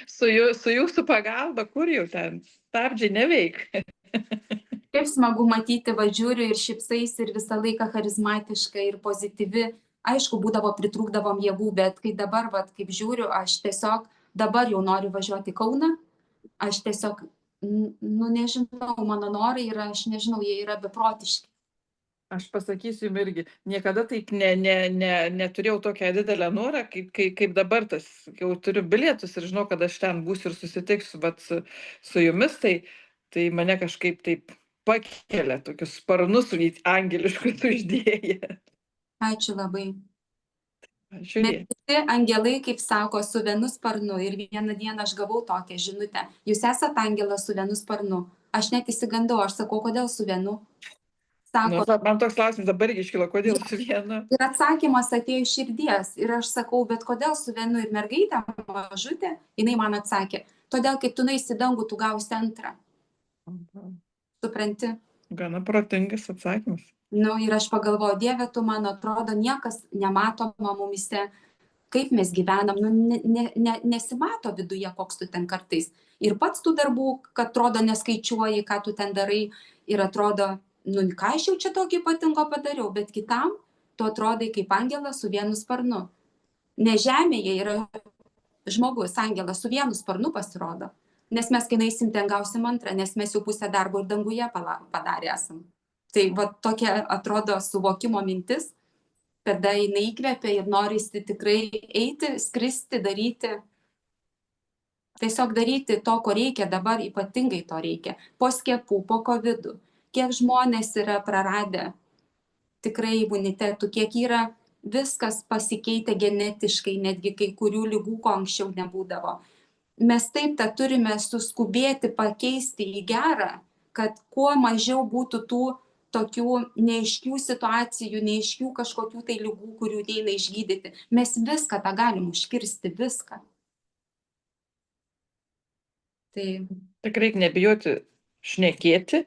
Su jūsų pagalba, kur jau ten stabdžiai neveik. Kaip smagu matyti, va žiūriu ir šipsais ir visą laiką charizmatiška ir pozityvi. Aišku, būdavo pritrūkdavom jėgų, bet kai dabar, va, kaip žiūriu, aš tiesiog dabar jau noriu važiuoti į Kauną. Aš tiesiog, nu nežinau, mano norai yra, aš nežinau, jie yra beprotiški. Aš pasakysiu jums irgi, niekada taip neturėjau tokią didelę norą, kaip dabar tas, jau turiu bilietus ir žinau, kad aš ten būsiu ir susitiksiu, bet su jumis, tai mane kažkaip taip pakelia, tokius sparnus angeliškus uždėję. Ačiū labai. Žiūrėk. Visi angelai, kaip sako, su vienu sparnu. Ir vieną dieną aš gavau tokią žinutę. Jūs esate angelas su vienu sparnu. Aš net įsigandau, aš sakau, kodėl su vienu? Sako, Man toks klausimas dabar iškilo, kodėl su vienu. ir atsakymas atėjo iš širdies. Ir aš sakau, bet kodėl su vienu? Ir mergaitė mažutė, jinai man atsakė, todėl kaip tu nueisi į dangų, tu gausi antrą. Supranti? Gana protingas atsakymas. Nu, ir aš pagalvoju, Dieve, tu, man atrodo, niekas nematoma mumise, kaip mes gyvenam, nu, nesimato viduje, koks tu ten kartais. Ir pats tų darbų, kad atrodo neskaičiuoji, ką tu ten darai, ir atrodo, nu, ką aš jau čia tokį ypatingo padariau, bet kitam tu atrodai kaip angelas su vienu sparnu. Ne žemėje yra žmogus, angelas su vienu sparnu pasirodo. Nes mes, kai eisim, ten gausim antrą, nes mes jau pusę darbo ir danguje padarę esam. Tai va tokia atrodo suvokimo mintis, kada jinai įkvepia ir norisi tikrai eiti, skristi, daryti. Tiesiog daryti to, ko reikia, dabar ypatingai to reikia. Po skiepų, po COVID-ų. Kiek žmonės yra praradę tikrai imunitetų, kiek yra viskas pasikeitę genetiškai, netgi kai kurių ligų, ko anksčiau nebūdavo. Mes taip tą turime suskubėti, pakeisti į gerą, kad kuo mažiau būtų tų tokių neaiškių situacijų, neaiškių kažkokių tai ligų, kurių neina išgydyti. Mes viską tą galim užkirsti, viską. Tai Tik reikia nebijoti šnekėti,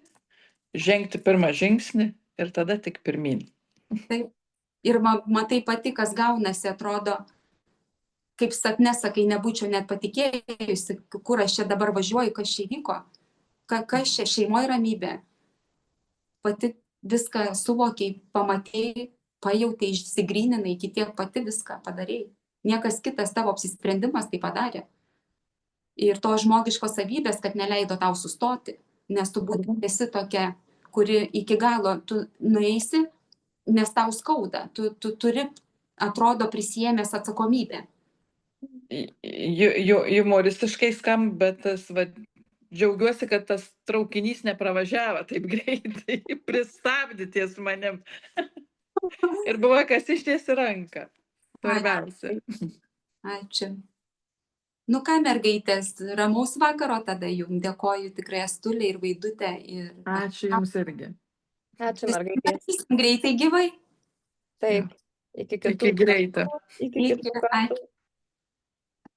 žengti pirmą žingsnį ir tada tik pirmyn. taip. Ir matai pati, kas gaunasi, atrodo, kaip sapne sakai, nebūčiau net patikėjusi, kur aš čia dabar važiuoju, kas čia įvyko, kas čia šeimoje ramybė. Pati viską suvokiai, pamatėjai, pajautei, išsigryninai, iki tiek pati viską padarėjai. Niekas kitas tavo apsisprendimas tai padarė. Ir to žmogiškos savybės, kad neleido tau sustoti, nes tu būtent esi tokia, kuri iki galo tu nueisi, nes tau skauda. Tu turi, atrodo, prisiėmęs atsakomybę. Humoristiškai skamba, bet tas džiaugiuosi, kad tas traukinys nepravažiavo taip greitai, pristabdė ties manim. Ir buvo, kas ištiesi ranką. Svarbiausia. Ačiū. Nu ką, mergaitės, ramaus vakaro tada jums. Dėkoju tikrai Astulė ir Vaidutė. Ačiū jums irgi. Ačiū, mergaitė. Greitai gyvai. Taip. Iki Iki greito. Iki kitų kartų.